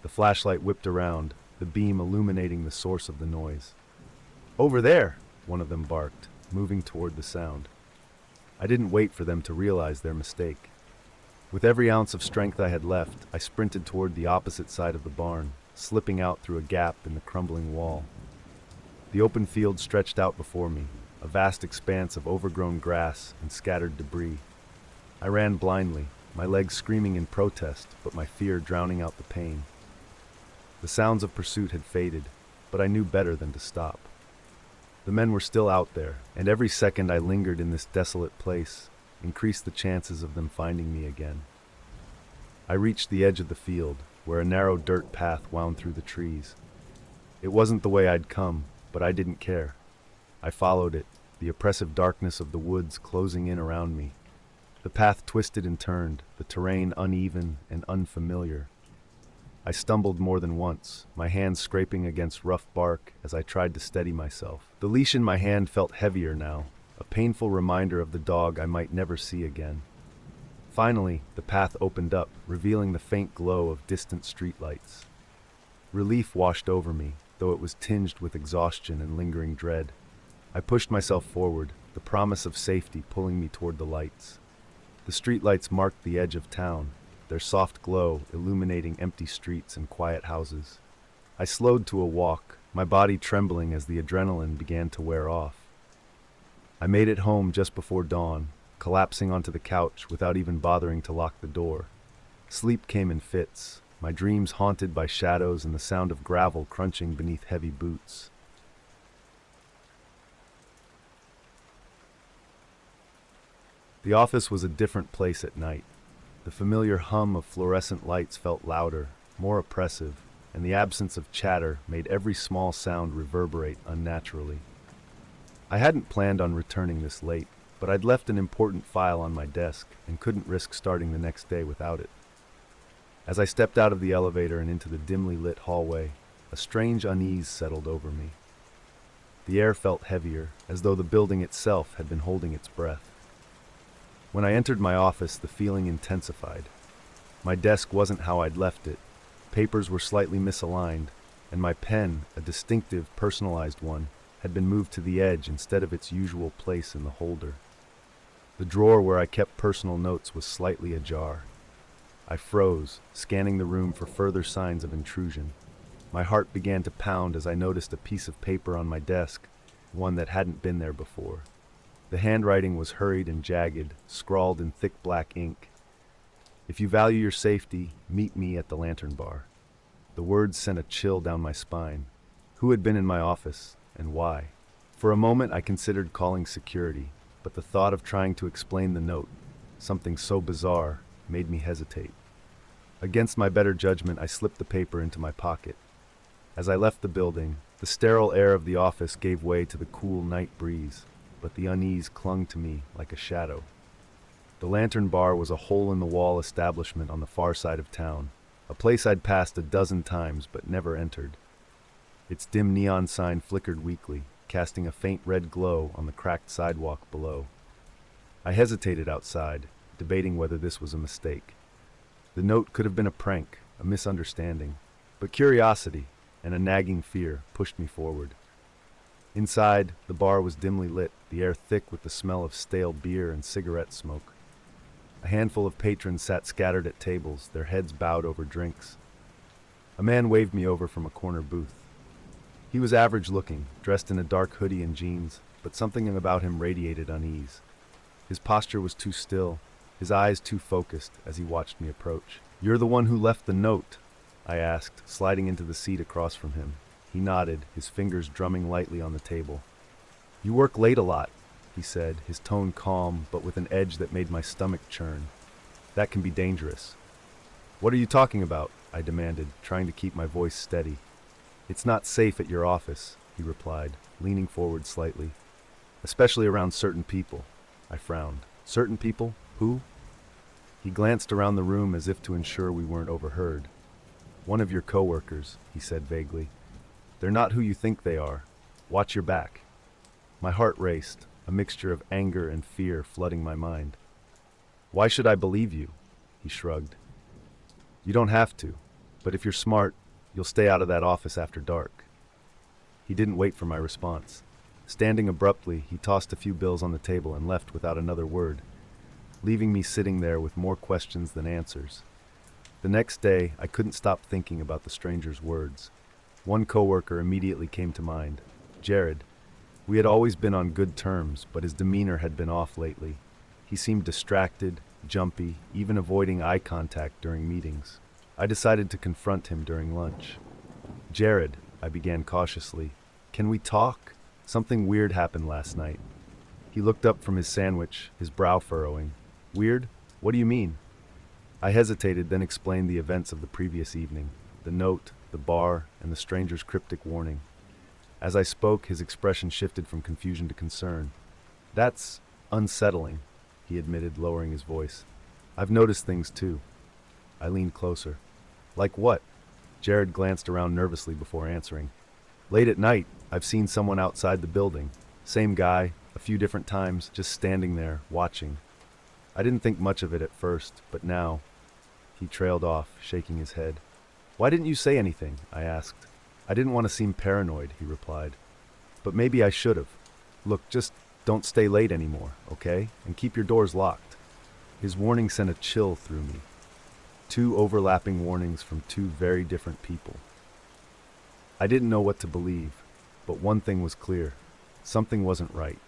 The flashlight whipped around, the beam illuminating the source of the noise. "Over there!" one of them barked, moving toward the sound. I didn't wait for them to realize their mistake. With every ounce of strength I had left, I sprinted toward the opposite side of the barn, slipping out through a gap in the crumbling wall. The open field stretched out before me, a vast expanse of overgrown grass and scattered debris. I ran blindly, my legs screaming in protest, but my fear drowning out the pain. The sounds of pursuit had faded, but I knew better than to stop. The men were still out there, and every second I lingered in this desolate place increased the chances of them finding me again. I reached the edge of the field, where a narrow dirt path wound through the trees. It wasn't the way I'd come, but I didn't care. I followed it, the oppressive darkness of the woods closing in around me. The path twisted and turned, the terrain uneven and unfamiliar. I stumbled more than once, my hands scraping against rough bark as I tried to steady myself. The leash in my hand felt heavier now, a painful reminder of the dog I might never see again. Finally, the path opened up, revealing the faint glow of distant streetlights. Relief washed over me, though it was tinged with exhaustion and lingering dread. I pushed myself forward, the promise of safety pulling me toward the lights. The streetlights marked the edge of town, their soft glow illuminating empty streets and quiet houses. I slowed to a walk, my body trembling as the adrenaline began to wear off. I made it home just before dawn, collapsing onto the couch without even bothering to lock the door. Sleep came in fits, my dreams haunted by shadows and the sound of gravel crunching beneath heavy boots. The office was a different place at night. The familiar hum of fluorescent lights felt louder, more oppressive, and the absence of chatter made every small sound reverberate unnaturally. I hadn't planned on returning this late, but I'd left an important file on my desk and couldn't risk starting the next day without it. As I stepped out of the elevator and into the dimly lit hallway, a strange unease settled over me. The air felt heavier, as though the building itself had been holding its breath. When I entered my office, the feeling intensified. My desk wasn't how I'd left it. Papers were slightly misaligned, and my pen, a distinctive, personalized one, had been moved to the edge instead of its usual place in the holder. The drawer where I kept personal notes was slightly ajar. I froze, scanning the room for further signs of intrusion. My heart began to pound as I noticed a piece of paper on my desk, one that hadn't been there before. The handwriting was hurried and jagged, scrawled in thick black ink. "If you value your safety, meet me at the Lantern Bar." The words sent a chill down my spine. Who had been in my office, and why? For a moment I considered calling security, but the thought of trying to explain the note, something so bizarre, made me hesitate. Against my better judgment, I slipped the paper into my pocket. As I left the building, the sterile air of the office gave way to the cool night breeze, but the unease clung to me like a shadow. The Lantern Bar was a hole-in-the-wall establishment on the far side of town, a place I'd passed a dozen times but never entered. Its dim neon sign flickered weakly, casting a faint red glow on the cracked sidewalk below. I hesitated outside, debating whether this was a mistake. The note could have been a prank, a misunderstanding, but curiosity and a nagging fear pushed me forward. Inside, the bar was dimly lit, the air thick with the smell of stale beer and cigarette smoke. A handful of patrons sat scattered at tables, their heads bowed over drinks. A man waved me over from a corner booth. He was average-looking, dressed in a dark hoodie and jeans, but something about him radiated unease. His posture was too still, his eyes too focused as he watched me approach. "You're the one who left the note?" I asked, sliding into the seat across from him. He nodded, his fingers drumming lightly on the table. "You work late a lot." he said, his tone calm but with an edge that made my stomach churn. That can be dangerous. What are you talking about? I demanded, trying to keep my voice steady. It's not safe at your office, he replied, leaning forward slightly. Especially around certain people. I frowned. Certain people? Who? He glanced around the room as if to ensure we weren't overheard. One of your coworkers, he said vaguely. They're not who you think they are. Watch your back. My heart raced, a mixture of anger and fear flooding my mind. Why should I believe you? He shrugged. You don't have to, but if you're smart, you'll stay out of that office after dark. He didn't wait for my response. Standing abruptly, he tossed a few bills on the table and left without another word, leaving me sitting there with more questions than answers. The next day, I couldn't stop thinking about the stranger's words. One coworker immediately came to mind, Jared. We had always been on good terms, but his demeanor had been off lately. He seemed distracted, jumpy, even avoiding eye contact during meetings. I decided to confront him during lunch. Jared, I began cautiously, can we talk? Something weird happened last night. He looked up from his sandwich, his brow furrowing. Weird? What do you mean? I hesitated, then explained the events of the previous evening, the note, the bar, and the stranger's cryptic warning. As I spoke, his expression shifted from confusion to concern. That's unsettling, he admitted, lowering his voice. I've noticed things too. I leaned closer. Like what? Jared glanced around nervously before answering. Late at night, I've seen someone outside the building. Same guy, a few different times, just standing there, watching. I didn't think much of it at first, but now... He trailed off, shaking his head. Why didn't you say anything? I asked. I didn't want to seem paranoid, he replied. But maybe I should have. Look, just don't stay late anymore, okay? And keep your doors locked. His warning sent a chill through me. 2 overlapping warnings from 2 very different people. I didn't know what to believe, but one thing was clear. Something wasn't right.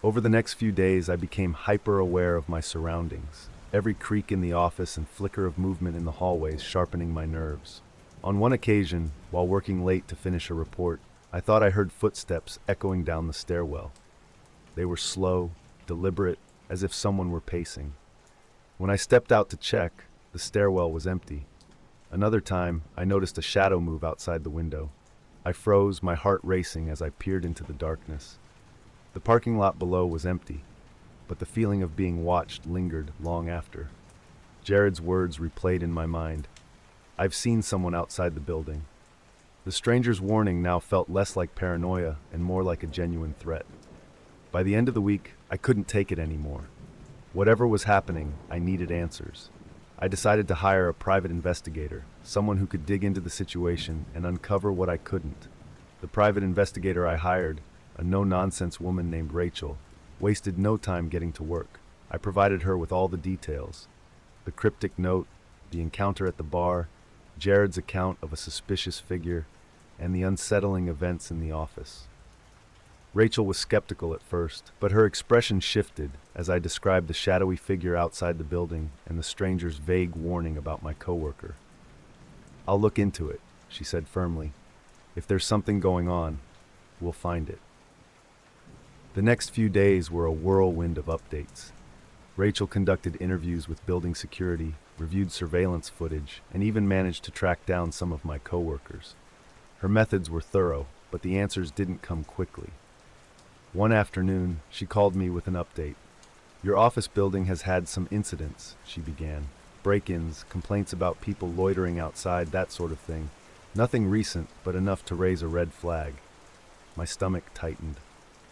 Over the next few days, I became hyper-aware of my surroundings, every creak in the office and flicker of movement in the hallways sharpening my nerves. On one occasion, while working late to finish a report, I thought I heard footsteps echoing down the stairwell. They were slow, deliberate, as if someone were pacing. When I stepped out to check, the stairwell was empty. Another time, I noticed a shadow move outside the window. I froze, my heart racing as I peered into the darkness. The parking lot below was empty, but the feeling of being watched lingered long after. Jared's words replayed in my mind. I've seen someone outside the building. The stranger's warning now felt less like paranoia and more like a genuine threat. By the end of the week, I couldn't take it anymore. Whatever was happening, I needed answers. I decided to hire a private investigator, someone who could dig into the situation and uncover what I couldn't. The private investigator I hired, a no-nonsense woman named Rachel, wasted no time getting to work. I provided her with all the details. The cryptic note, the encounter at the bar, Jared's account of a suspicious figure, and the unsettling events in the office. Rachel was skeptical at first, but her expression shifted as I described the shadowy figure outside the building and the stranger's vague warning about my coworker. I'll look into it, she said firmly. If there's something going on, we'll find it. The next few days were a whirlwind of updates. Rachel conducted interviews with building security, reviewed surveillance footage, and even managed to track down some of my coworkers. Her methods were thorough, but the answers didn't come quickly. One afternoon, she called me with an update. Your office building has had some incidents, she began. Break-ins, complaints about people loitering outside, that sort of thing. Nothing recent, but enough to raise a red flag. My stomach tightened.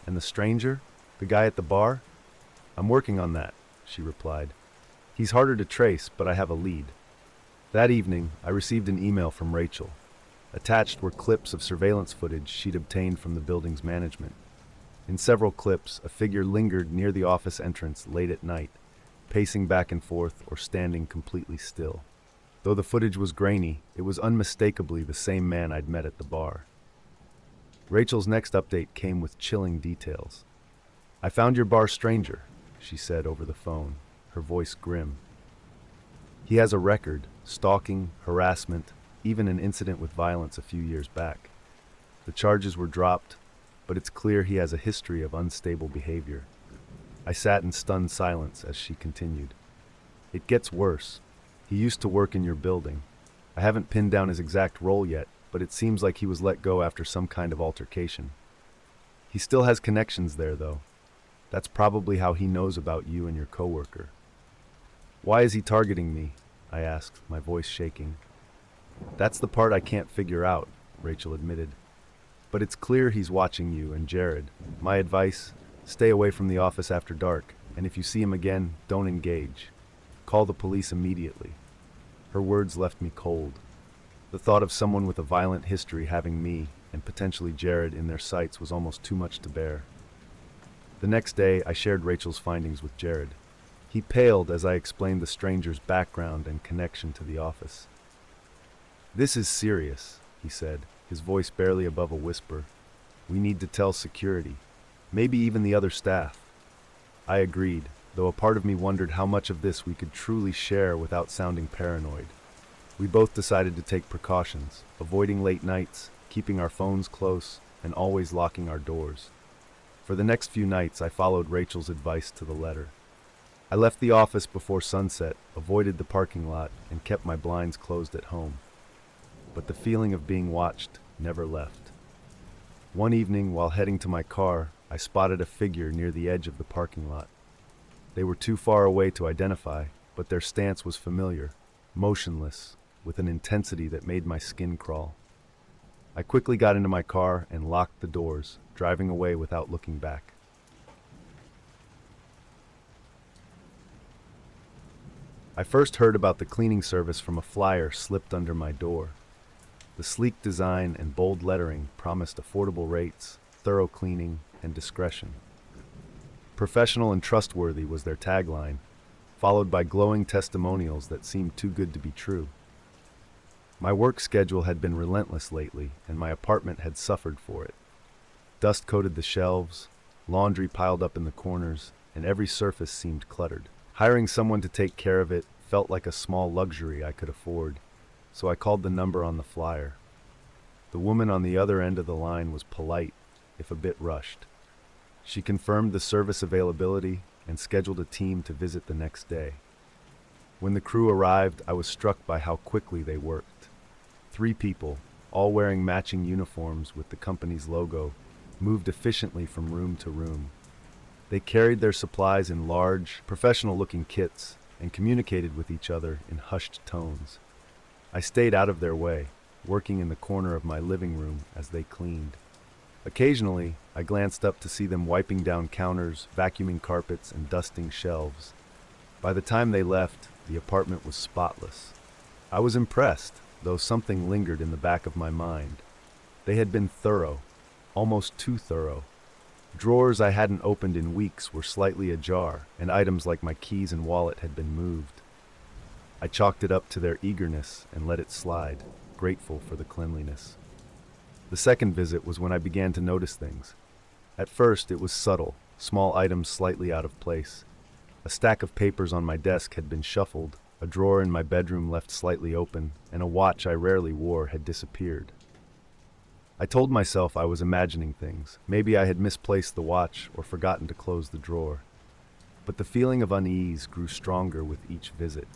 And the stranger? The guy at the bar? I'm working on that, she replied. He's harder to trace, but I have a lead. That evening, I received an email from Rachel. Attached were clips of surveillance footage she'd obtained from the building's management. In several clips, a figure lingered near the office entrance late at night, pacing back and forth or standing completely still. Though the footage was grainy, it was unmistakably the same man I'd met at the bar. Rachel's next update came with chilling details. I found your bar stranger, she said over the phone, her voice grim. He has a record, stalking, harassment, even an incident with violence a few years back. The charges were dropped, but it's clear he has a history of unstable behavior. I sat in stunned silence as she continued. It gets worse. He used to work in your building. I haven't pinned down his exact role yet, but it seems like he was let go after some kind of altercation. He still has connections there, though. That's probably how he knows about you and your coworker. Why is he targeting me? I asked, my voice shaking. That's the part I can't figure out, Rachel admitted. But it's clear he's watching you and Jared. My advice, stay away from the office after dark, and if you see him again, don't engage. Call the police immediately. Her words left me cold. The thought of someone with a violent history having me, and potentially Jared, in their sights was almost too much to bear. The next day, I shared Rachel's findings with Jared. He paled as I explained the stranger's background and connection to the office. This is serious, he said, his voice barely above a whisper. We need to tell security, maybe even the other staff. I agreed, though a part of me wondered how much of this we could truly share without sounding paranoid. We both decided to take precautions, avoiding late nights, keeping our phones close, and always locking our doors. For the next few nights, I followed Rachel's advice to the letter. I left the office before sunset, avoided the parking lot, and kept my blinds closed at home. But the feeling of being watched never left. One evening, while heading to my car, I spotted a figure near the edge of the parking lot. They were too far away to identify, but their stance was familiar, motionless, with an intensity that made my skin crawl. I quickly got into my car and locked the doors, driving away without looking back. I first heard about the cleaning service from a flyer slipped under my door. The sleek design and bold lettering promised affordable rates, thorough cleaning, and discretion. Professional and trustworthy was their tagline, followed by glowing testimonials that seemed too good to be true. My work schedule had been relentless lately, and my apartment had suffered for it. Dust coated the shelves, laundry piled up in the corners, and every surface seemed cluttered. Hiring someone to take care of it felt like a small luxury I could afford, so I called the number on the flyer. The woman on the other end of the line was polite, if a bit rushed. She confirmed the service availability and scheduled a team to visit the next day. When the crew arrived, I was struck by how quickly they worked. 3 people, all wearing matching uniforms with the company's logo, moved efficiently from room to room. They carried their supplies in large, professional-looking kits and communicated with each other in hushed tones. I stayed out of their way, working in the corner of my living room as they cleaned. Occasionally, I glanced up to see them wiping down counters, vacuuming carpets, and dusting shelves. By the time they left, the apartment was spotless. I was impressed, though something lingered in the back of my mind. They had been thorough, almost too thorough. Drawers I hadn't opened in weeks were slightly ajar, and items like my keys and wallet had been moved. I chalked it up to their eagerness and let it slide, grateful for the cleanliness. The second visit was when I began to notice things. At first, it was subtle, small items slightly out of place. A stack of papers on my desk had been shuffled, a drawer in my bedroom left slightly open, and a watch I rarely wore had disappeared. I told myself I was imagining things. Maybe I had misplaced the watch or forgotten to close the drawer. But the feeling of unease grew stronger with each visit.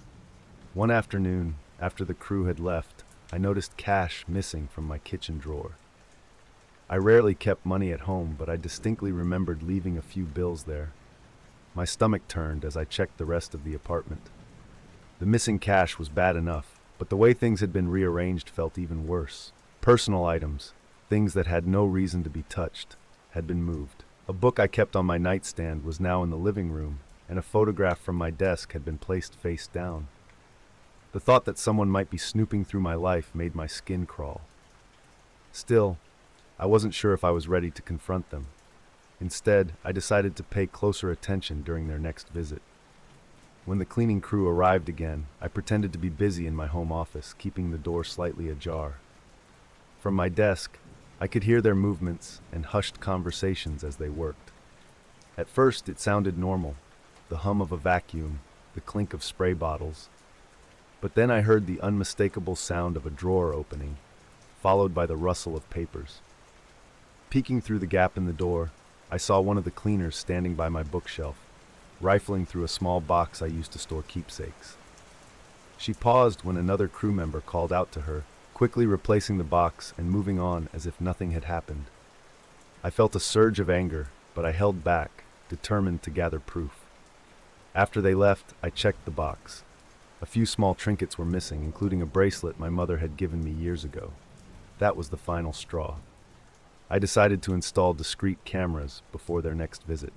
One afternoon, after the crew had left, I noticed cash missing from my kitchen drawer. I rarely kept money at home, but I distinctly remembered leaving a few bills there. My stomach turned as I checked the rest of the apartment. The missing cash was bad enough, but the way things had been rearranged felt even worse. Personal items, things that had no reason to be touched, had been moved. A book I kept on my nightstand was now in the living room, and a photograph from my desk had been placed face down. The thought that someone might be snooping through my life made my skin crawl. Still, I wasn't sure if I was ready to confront them. Instead, I decided to pay closer attention during their next visit. When the cleaning crew arrived again, I pretended to be busy in my home office, keeping the door slightly ajar. From my desk, I could hear their movements and hushed conversations as they worked. At first, it sounded normal, the hum of a vacuum, the clink of spray bottles. But then I heard the unmistakable sound of a drawer opening, followed by the rustle of papers. Peeking through the gap in the door, I saw one of the cleaners standing by my bookshelf, rifling through a small box I used to store keepsakes. She paused when another crew member called out to her, quickly replacing the box and moving on as if nothing had happened. I felt a surge of anger, but I held back, determined to gather proof. After they left, I checked the box. A few small trinkets were missing, including a bracelet my mother had given me years ago. That was the final straw. I decided to install discreet cameras before their next visit.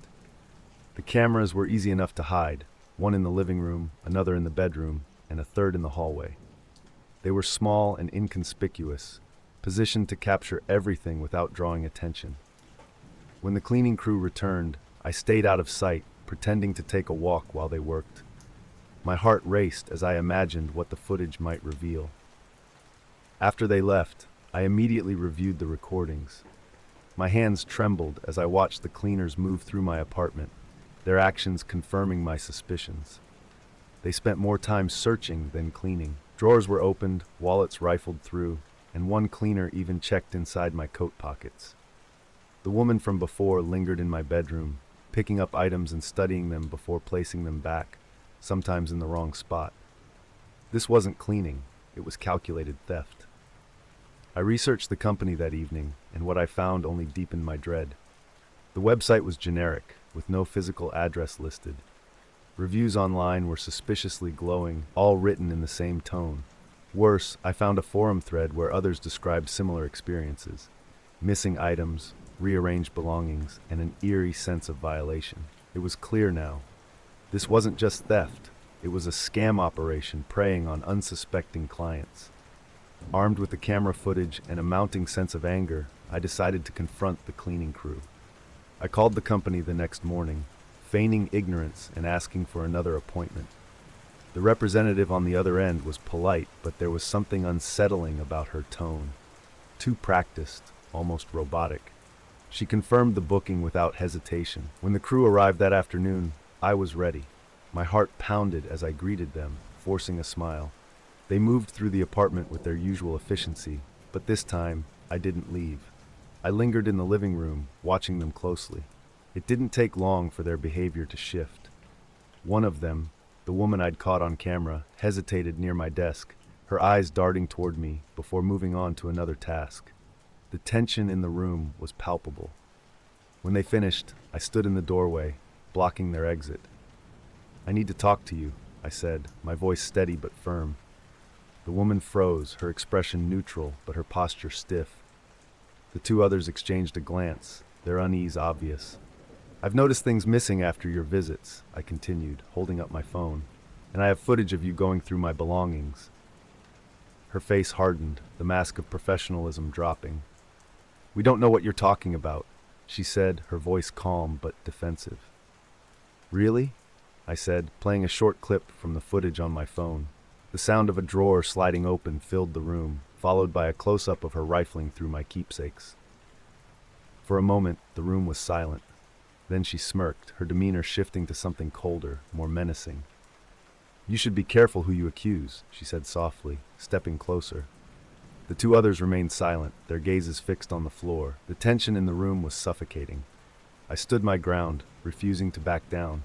The cameras were easy enough to hide, one in the living room, another in the bedroom, and a third in the hallway. They were small and inconspicuous, positioned to capture everything without drawing attention. When the cleaning crew returned, I stayed out of sight, pretending to take a walk while they worked. My heart raced as I imagined what the footage might reveal. After they left, I immediately reviewed the recordings. My hands trembled as I watched the cleaners move through my apartment, their actions confirming my suspicions. They spent more time searching than cleaning. Drawers were opened, wallets rifled through, and one cleaner even checked inside my coat pockets. The woman from before lingered in my bedroom, picking up items and studying them before placing them back, sometimes in the wrong spot. This wasn't cleaning, it was calculated theft. I researched the company that evening, and what I found only deepened my dread. The website was generic, with no physical address listed. Reviews online were suspiciously glowing, all written in the same tone. Worse, I found a forum thread where others described similar experiences. Missing items, rearranged belongings, and an eerie sense of violation. It was clear now. This wasn't just theft. It was a scam operation preying on unsuspecting clients. Armed with the camera footage and a mounting sense of anger, I decided to confront the cleaning crew. I called the company the next morning, feigning ignorance and asking for another appointment. The representative on the other end was polite, but there was something unsettling about her tone. Too practiced, almost robotic. She confirmed the booking without hesitation. When the crew arrived that afternoon, I was ready. My heart pounded as I greeted them, forcing a smile. They moved through the apartment with their usual efficiency, but this time, I didn't leave. I lingered in the living room, watching them closely. It didn't take long for their behavior to shift. One of them, the woman I'd caught on camera, hesitated near my desk, her eyes darting toward me before moving on to another task. The tension in the room was palpable. When they finished, I stood in the doorway, blocking their exit. "I need to talk to you," I said, my voice steady but firm. The woman froze, her expression neutral, but her posture stiff. The two others exchanged a glance, their unease obvious. "I've noticed things missing after your visits," I continued, holding up my phone, "and I have footage of you going through my belongings." Her face hardened, the mask of professionalism dropping. "We don't know what you're talking about," she said, her voice calm but defensive. "Really?" I said, playing a short clip from the footage on my phone. The sound of a drawer sliding open filled the room, followed by a close-up of her rifling through my keepsakes. For a moment, the room was silent. Then she smirked, her demeanor shifting to something colder, more menacing. "You should be careful who you accuse," she said softly, stepping closer. The two others remained silent, their gazes fixed on the floor. The tension in the room was suffocating. I stood my ground, refusing to back down.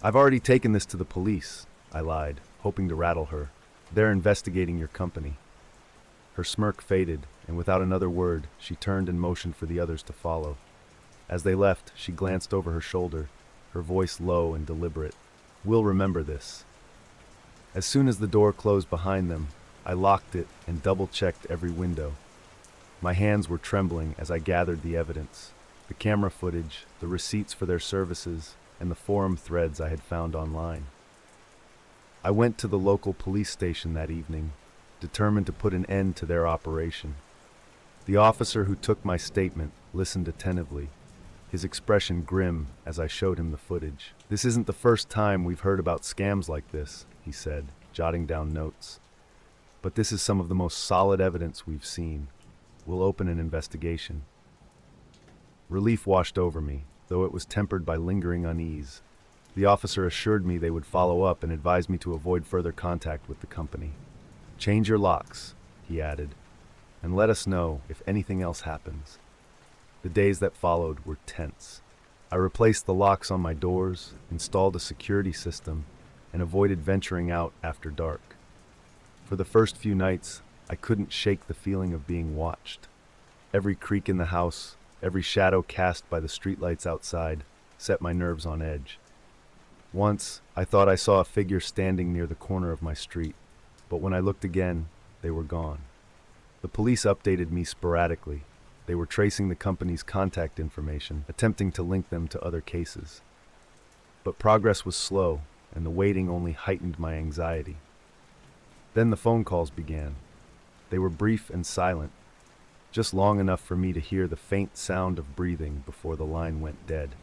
"I've already taken this to the police," I lied, hoping to rattle her. "They're investigating your company." Her smirk faded, and without another word, she turned and motioned for the others to follow. As they left, she glanced over her shoulder, her voice low and deliberate. "We'll remember this." As soon as the door closed behind them, I locked it and double-checked every window. My hands were trembling as I gathered the evidence, the camera footage, the receipts for their services, and the forum threads I had found online. I went to the local police station that evening, determined to put an end to their operation. The officer who took my statement listened attentively, his expression grim as I showed him the footage. "This isn't the first time we've heard about scams like this," he said, jotting down notes. "But this is some of the most solid evidence we've seen. We'll open an investigation." Relief washed over me, though it was tempered by lingering unease. The officer assured me they would follow up and advised me to avoid further contact with the company. "Change your locks," he added, "and let us know if anything else happens." The days that followed were tense. I replaced the locks on my doors, installed a security system, and avoided venturing out after dark. For the first few nights, I couldn't shake the feeling of being watched. Every creak in the house, every shadow cast by the streetlights outside, set my nerves on edge. Once, I thought I saw a figure standing near the corner of my street, but when I looked again, they were gone. The police updated me sporadically. They were tracing the company's contact information, attempting to link them to other cases. But progress was slow, and the waiting only heightened my anxiety. Then the phone calls began. They were brief and silent, just long enough for me to hear the faint sound of breathing before the line went dead.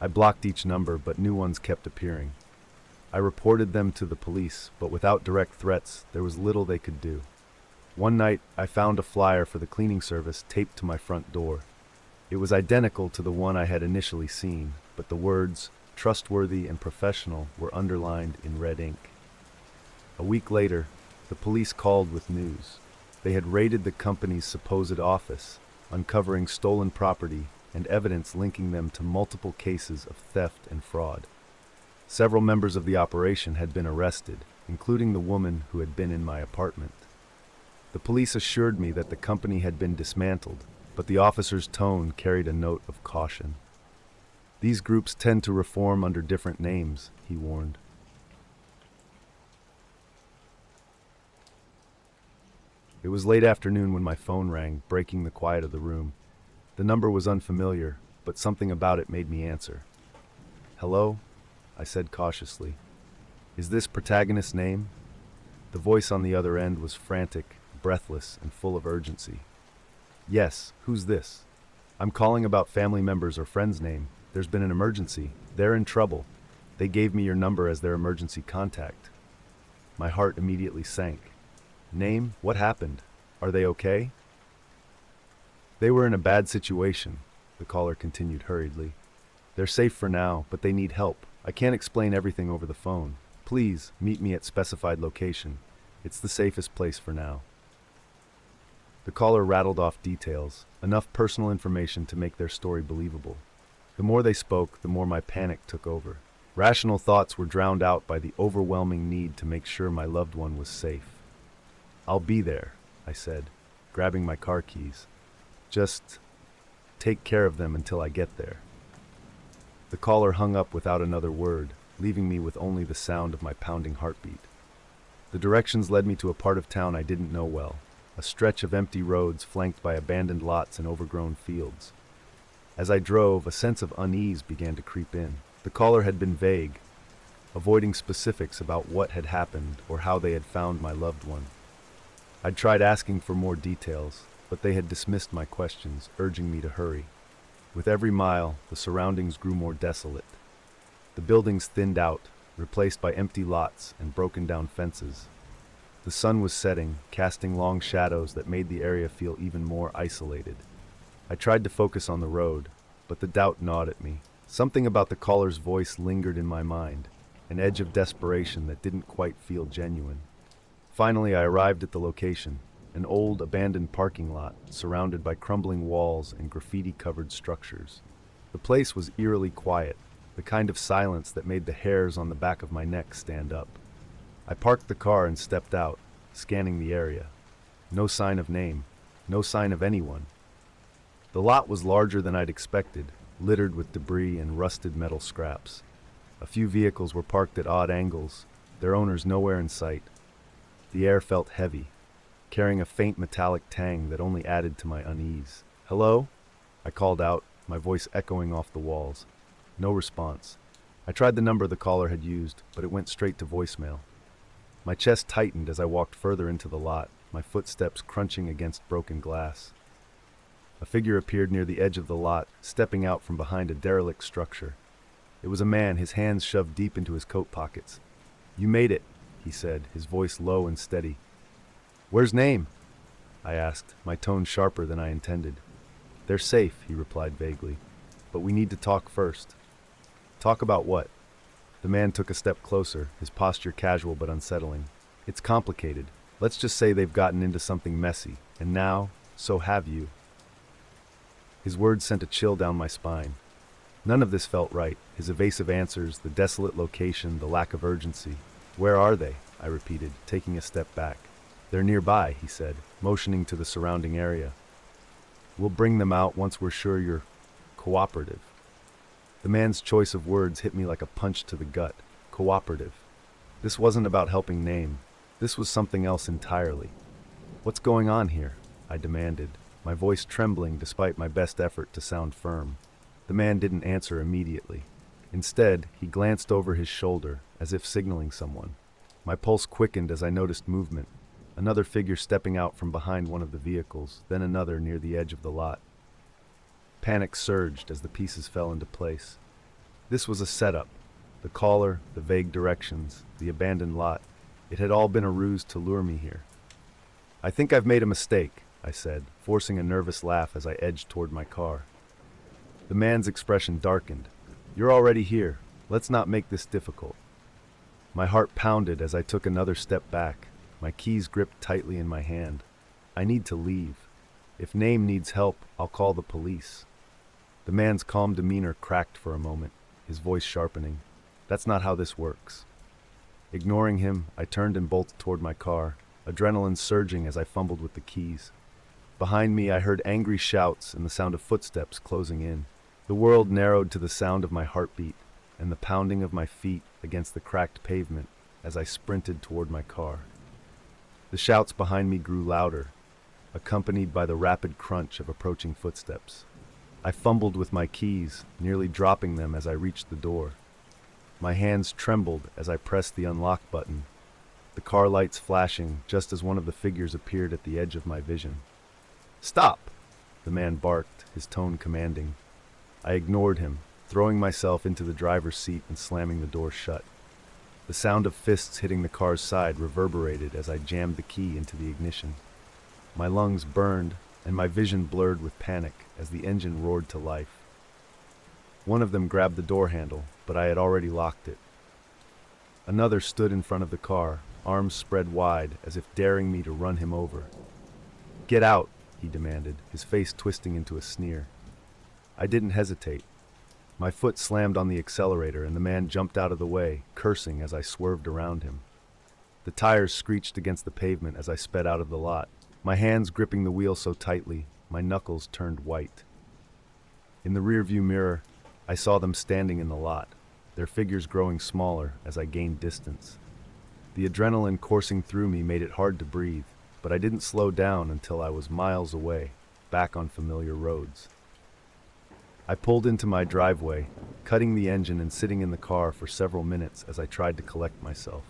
I blocked each number, but new ones kept appearing. I reported them to the police, but without direct threats, there was little they could do. One night, I found a flyer for the cleaning service taped to my front door. It was identical to the one I had initially seen, but the words, trustworthy and professional, were underlined in red ink. A week later, the police called with news. They had raided the company's supposed office, uncovering stolen property and evidence linking them to multiple cases of theft and fraud. Several members of the operation had been arrested, including the woman who had been in my apartment. The police assured me that the company had been dismantled, but the officer's tone carried a note of caution. "These groups tend to reform under different names," he warned. It was late afternoon when my phone rang, breaking the quiet of the room. The number was unfamiliar, but something about it made me answer. "Hello?" I said cautiously. "Is this protagonist's name?" The voice on the other end was frantic, breathless, and full of urgency. "Yes, who's this?" "I'm calling about family members or friend's name. There's been an emergency. They're in trouble. They gave me your number as their emergency contact." My heart immediately sank. "Name? What happened? Are they okay?" "They were in a bad situation," the caller continued hurriedly. "They're safe for now, but they need help. I can't explain everything over the phone. Please, meet me at specified location. It's the safest place for now." The caller rattled off details, enough personal information to make their story believable. The more they spoke, the more my panic took over. Rational thoughts were drowned out by the overwhelming need to make sure my loved one was safe. "I'll be there," I said, grabbing my car keys. "Just take care of them until I get there." The caller hung up without another word, leaving me with only the sound of my pounding heartbeat. The directions led me to a part of town I didn't know well, a stretch of empty roads flanked by abandoned lots and overgrown fields. As I drove, a sense of unease began to creep in. The caller had been vague, avoiding specifics about what had happened or how they had found my loved one. I'd tried asking for more details, but they had dismissed my questions, urging me to hurry. With every mile, the surroundings grew more desolate. The buildings thinned out, replaced by empty lots and broken-down fences. The sun was setting, casting long shadows that made the area feel even more isolated. I tried to focus on the road, but the doubt gnawed at me. Something about the caller's voice lingered in my mind, an edge of desperation that didn't quite feel genuine. Finally, I arrived at the location, an old, abandoned parking lot surrounded by crumbling walls and graffiti-covered structures. The place was eerily quiet, the kind of silence that made the hairs on the back of my neck stand up. I parked the car and stepped out, scanning the area. No sign of name, no sign of anyone. The lot was larger than I'd expected, littered with debris and rusted metal scraps. A few vehicles were parked at odd angles, their owners nowhere in sight. The air felt heavy, carrying a faint metallic tang that only added to my unease. "Hello?" I called out, my voice echoing off the walls. No response. I tried the number the caller had used, but it went straight to voicemail. My chest tightened as I walked further into the lot, my footsteps crunching against broken glass. A figure appeared near the edge of the lot, stepping out from behind a derelict structure. It was a man, his hands shoved deep into his coat pockets. "You made it," he said, his voice low and steady. "Where's Name?" I asked, my tone sharper than I intended. "They're safe," he replied vaguely, "but we need to talk first." "Talk about what?" The man took a step closer, his posture casual but unsettling. "It's complicated. Let's just say they've gotten into something messy, and now, so have you." His words sent a chill down my spine. None of this felt right. His evasive answers, the desolate location, the lack of urgency. "Where are they?" I repeated, taking a step back. "They're nearby," he said, motioning to the surrounding area. "We'll bring them out once we're sure you're cooperative." The man's choice of words hit me like a punch to the gut. Cooperative. This wasn't about helping Name. This was something else entirely. "What's going on here?" I demanded, my voice trembling despite my best effort to sound firm. The man didn't answer immediately. Instead, he glanced over his shoulder, as if signaling someone. My pulse quickened as I noticed movement. Another figure stepping out from behind one of the vehicles, then another near the edge of the lot. Panic surged as the pieces fell into place. This was a setup. The caller, the vague directions, the abandoned lot. It had all been a ruse to lure me here. "I think I've made a mistake," I said, forcing a nervous laugh as I edged toward my car. The man's expression darkened. "You're already here. Let's not make this difficult." My heart pounded as I took another step back, my keys gripped tightly in my hand. I need to leave. If Name needs help, I'll call the police. The man's calm demeanor cracked for a moment, his voice sharpening. "That's not how this works." Ignoring him, I turned and bolted toward my car, adrenaline surging as I fumbled with the keys. Behind me, I heard angry shouts and the sound of footsteps closing in. The world narrowed to the sound of my heartbeat and the pounding of my feet against the cracked pavement as I sprinted toward my car. The shouts behind me grew louder, accompanied by the rapid crunch of approaching footsteps. I fumbled with my keys, nearly dropping them as I reached the door. My hands trembled as I pressed the unlock button, the car lights flashing just as one of the figures appeared at the edge of my vision. "Stop!" the man barked, his tone commanding. I ignored him, throwing myself into the driver's seat and slamming the door shut. The sound of fists hitting the car's side reverberated as I jammed the key into the ignition. My lungs burned, and my vision blurred with panic as the engine roared to life. One of them grabbed the door handle, but I had already locked it. Another stood in front of the car, arms spread wide as if daring me to run him over. "Get out!" he demanded, his face twisting into a sneer. I didn't hesitate. My foot slammed on the accelerator and the man jumped out of the way, cursing as I swerved around him. The tires screeched against the pavement as I sped out of the lot, my hands gripping the wheel so tightly, my knuckles turned white. In the rearview mirror, I saw them standing in the lot, their figures growing smaller as I gained distance. The adrenaline coursing through me made it hard to breathe, but I didn't slow down until I was miles away, back on familiar roads. I pulled into my driveway, cutting the engine and sitting in the car for several minutes as I tried to collect myself.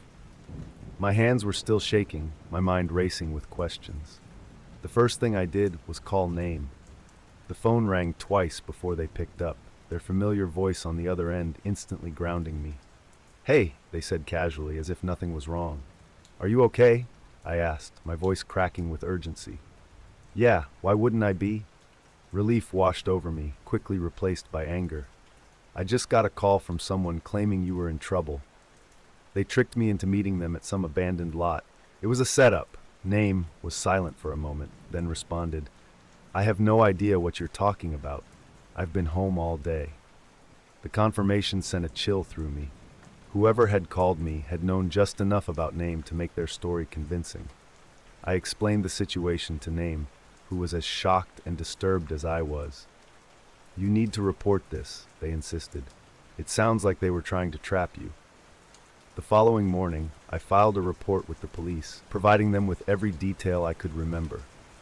My hands were still shaking, my mind racing with questions. The first thing I did was call Name. The phone rang twice before they picked up, their familiar voice on the other end instantly grounding me. "Hey," they said casually, as if nothing was wrong. "Are you okay?" I asked, my voice cracking with urgency. "Yeah, why wouldn't I be?" Relief washed over me, quickly replaced by anger. "I just got a call from someone claiming you were in trouble. They tricked me into meeting them at some abandoned lot. It was a setup." Name was silent for a moment, then responded, "I have no idea what you're talking about. I've been home all day." The confirmation sent a chill through me. Whoever had called me had known just enough about Name to make their story convincing. I explained the situation to Name, who was as shocked and disturbed as I was. "You need to report this," they insisted. "It sounds like they were trying to trap you." The following morning, I filed a report with the police, providing them with every detail I could remember: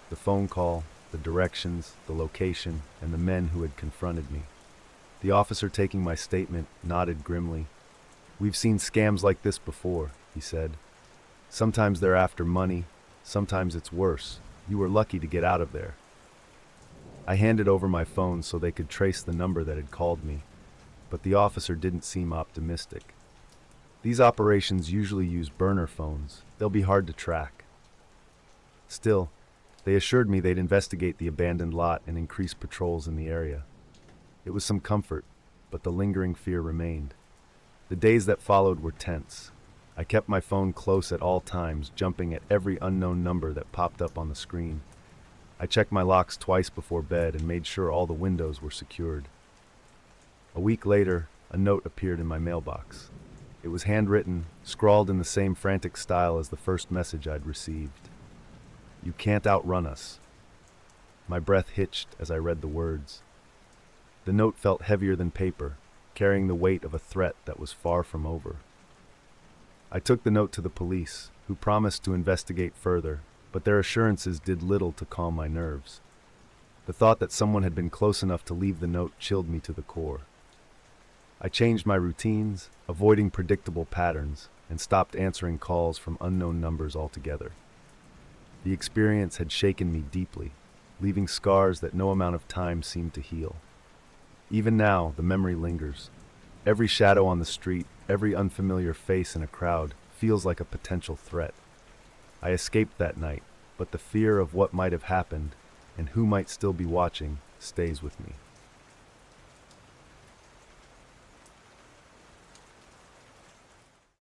the phone call, the directions, the location, and the men who had confronted me. The officer taking my statement nodded grimly. "We've seen scams like this before," he said. "Sometimes they're after money, sometimes it's worse. You were lucky to get out of there." I handed over my phone so they could trace the number that had called me, but the officer didn't seem optimistic. These operations usually use burner phones. They'll be hard to track. Still, they assured me they'd investigate the abandoned lot and increase patrols in the area. It was some comfort, but the lingering fear remained. The days that followed were tense. I kept my phone close at all times, jumping at every unknown number that popped up on the screen. I checked my locks twice before bed and made sure all the windows were secured. A week later, a note appeared in my mailbox. It was handwritten, scrawled in the same frantic style as the first message I'd received. "You can't outrun us." My breath hitched as I read the words. The note felt heavier than paper, carrying the weight of a threat that was far from over. I took the note to the police, who promised to investigate further, but their assurances did little to calm my nerves. The thought that someone had been close enough to leave the note chilled me to the core. I changed my routines, avoiding predictable patterns, and stopped answering calls from unknown numbers altogether. The experience had shaken me deeply, leaving scars that no amount of time seemed to heal. Even now, the memory lingers. Every shadow on the street, every unfamiliar face in a crowd, feels like a potential threat. I escaped that night, but the fear of what might have happened, and who might still be watching, stays with me.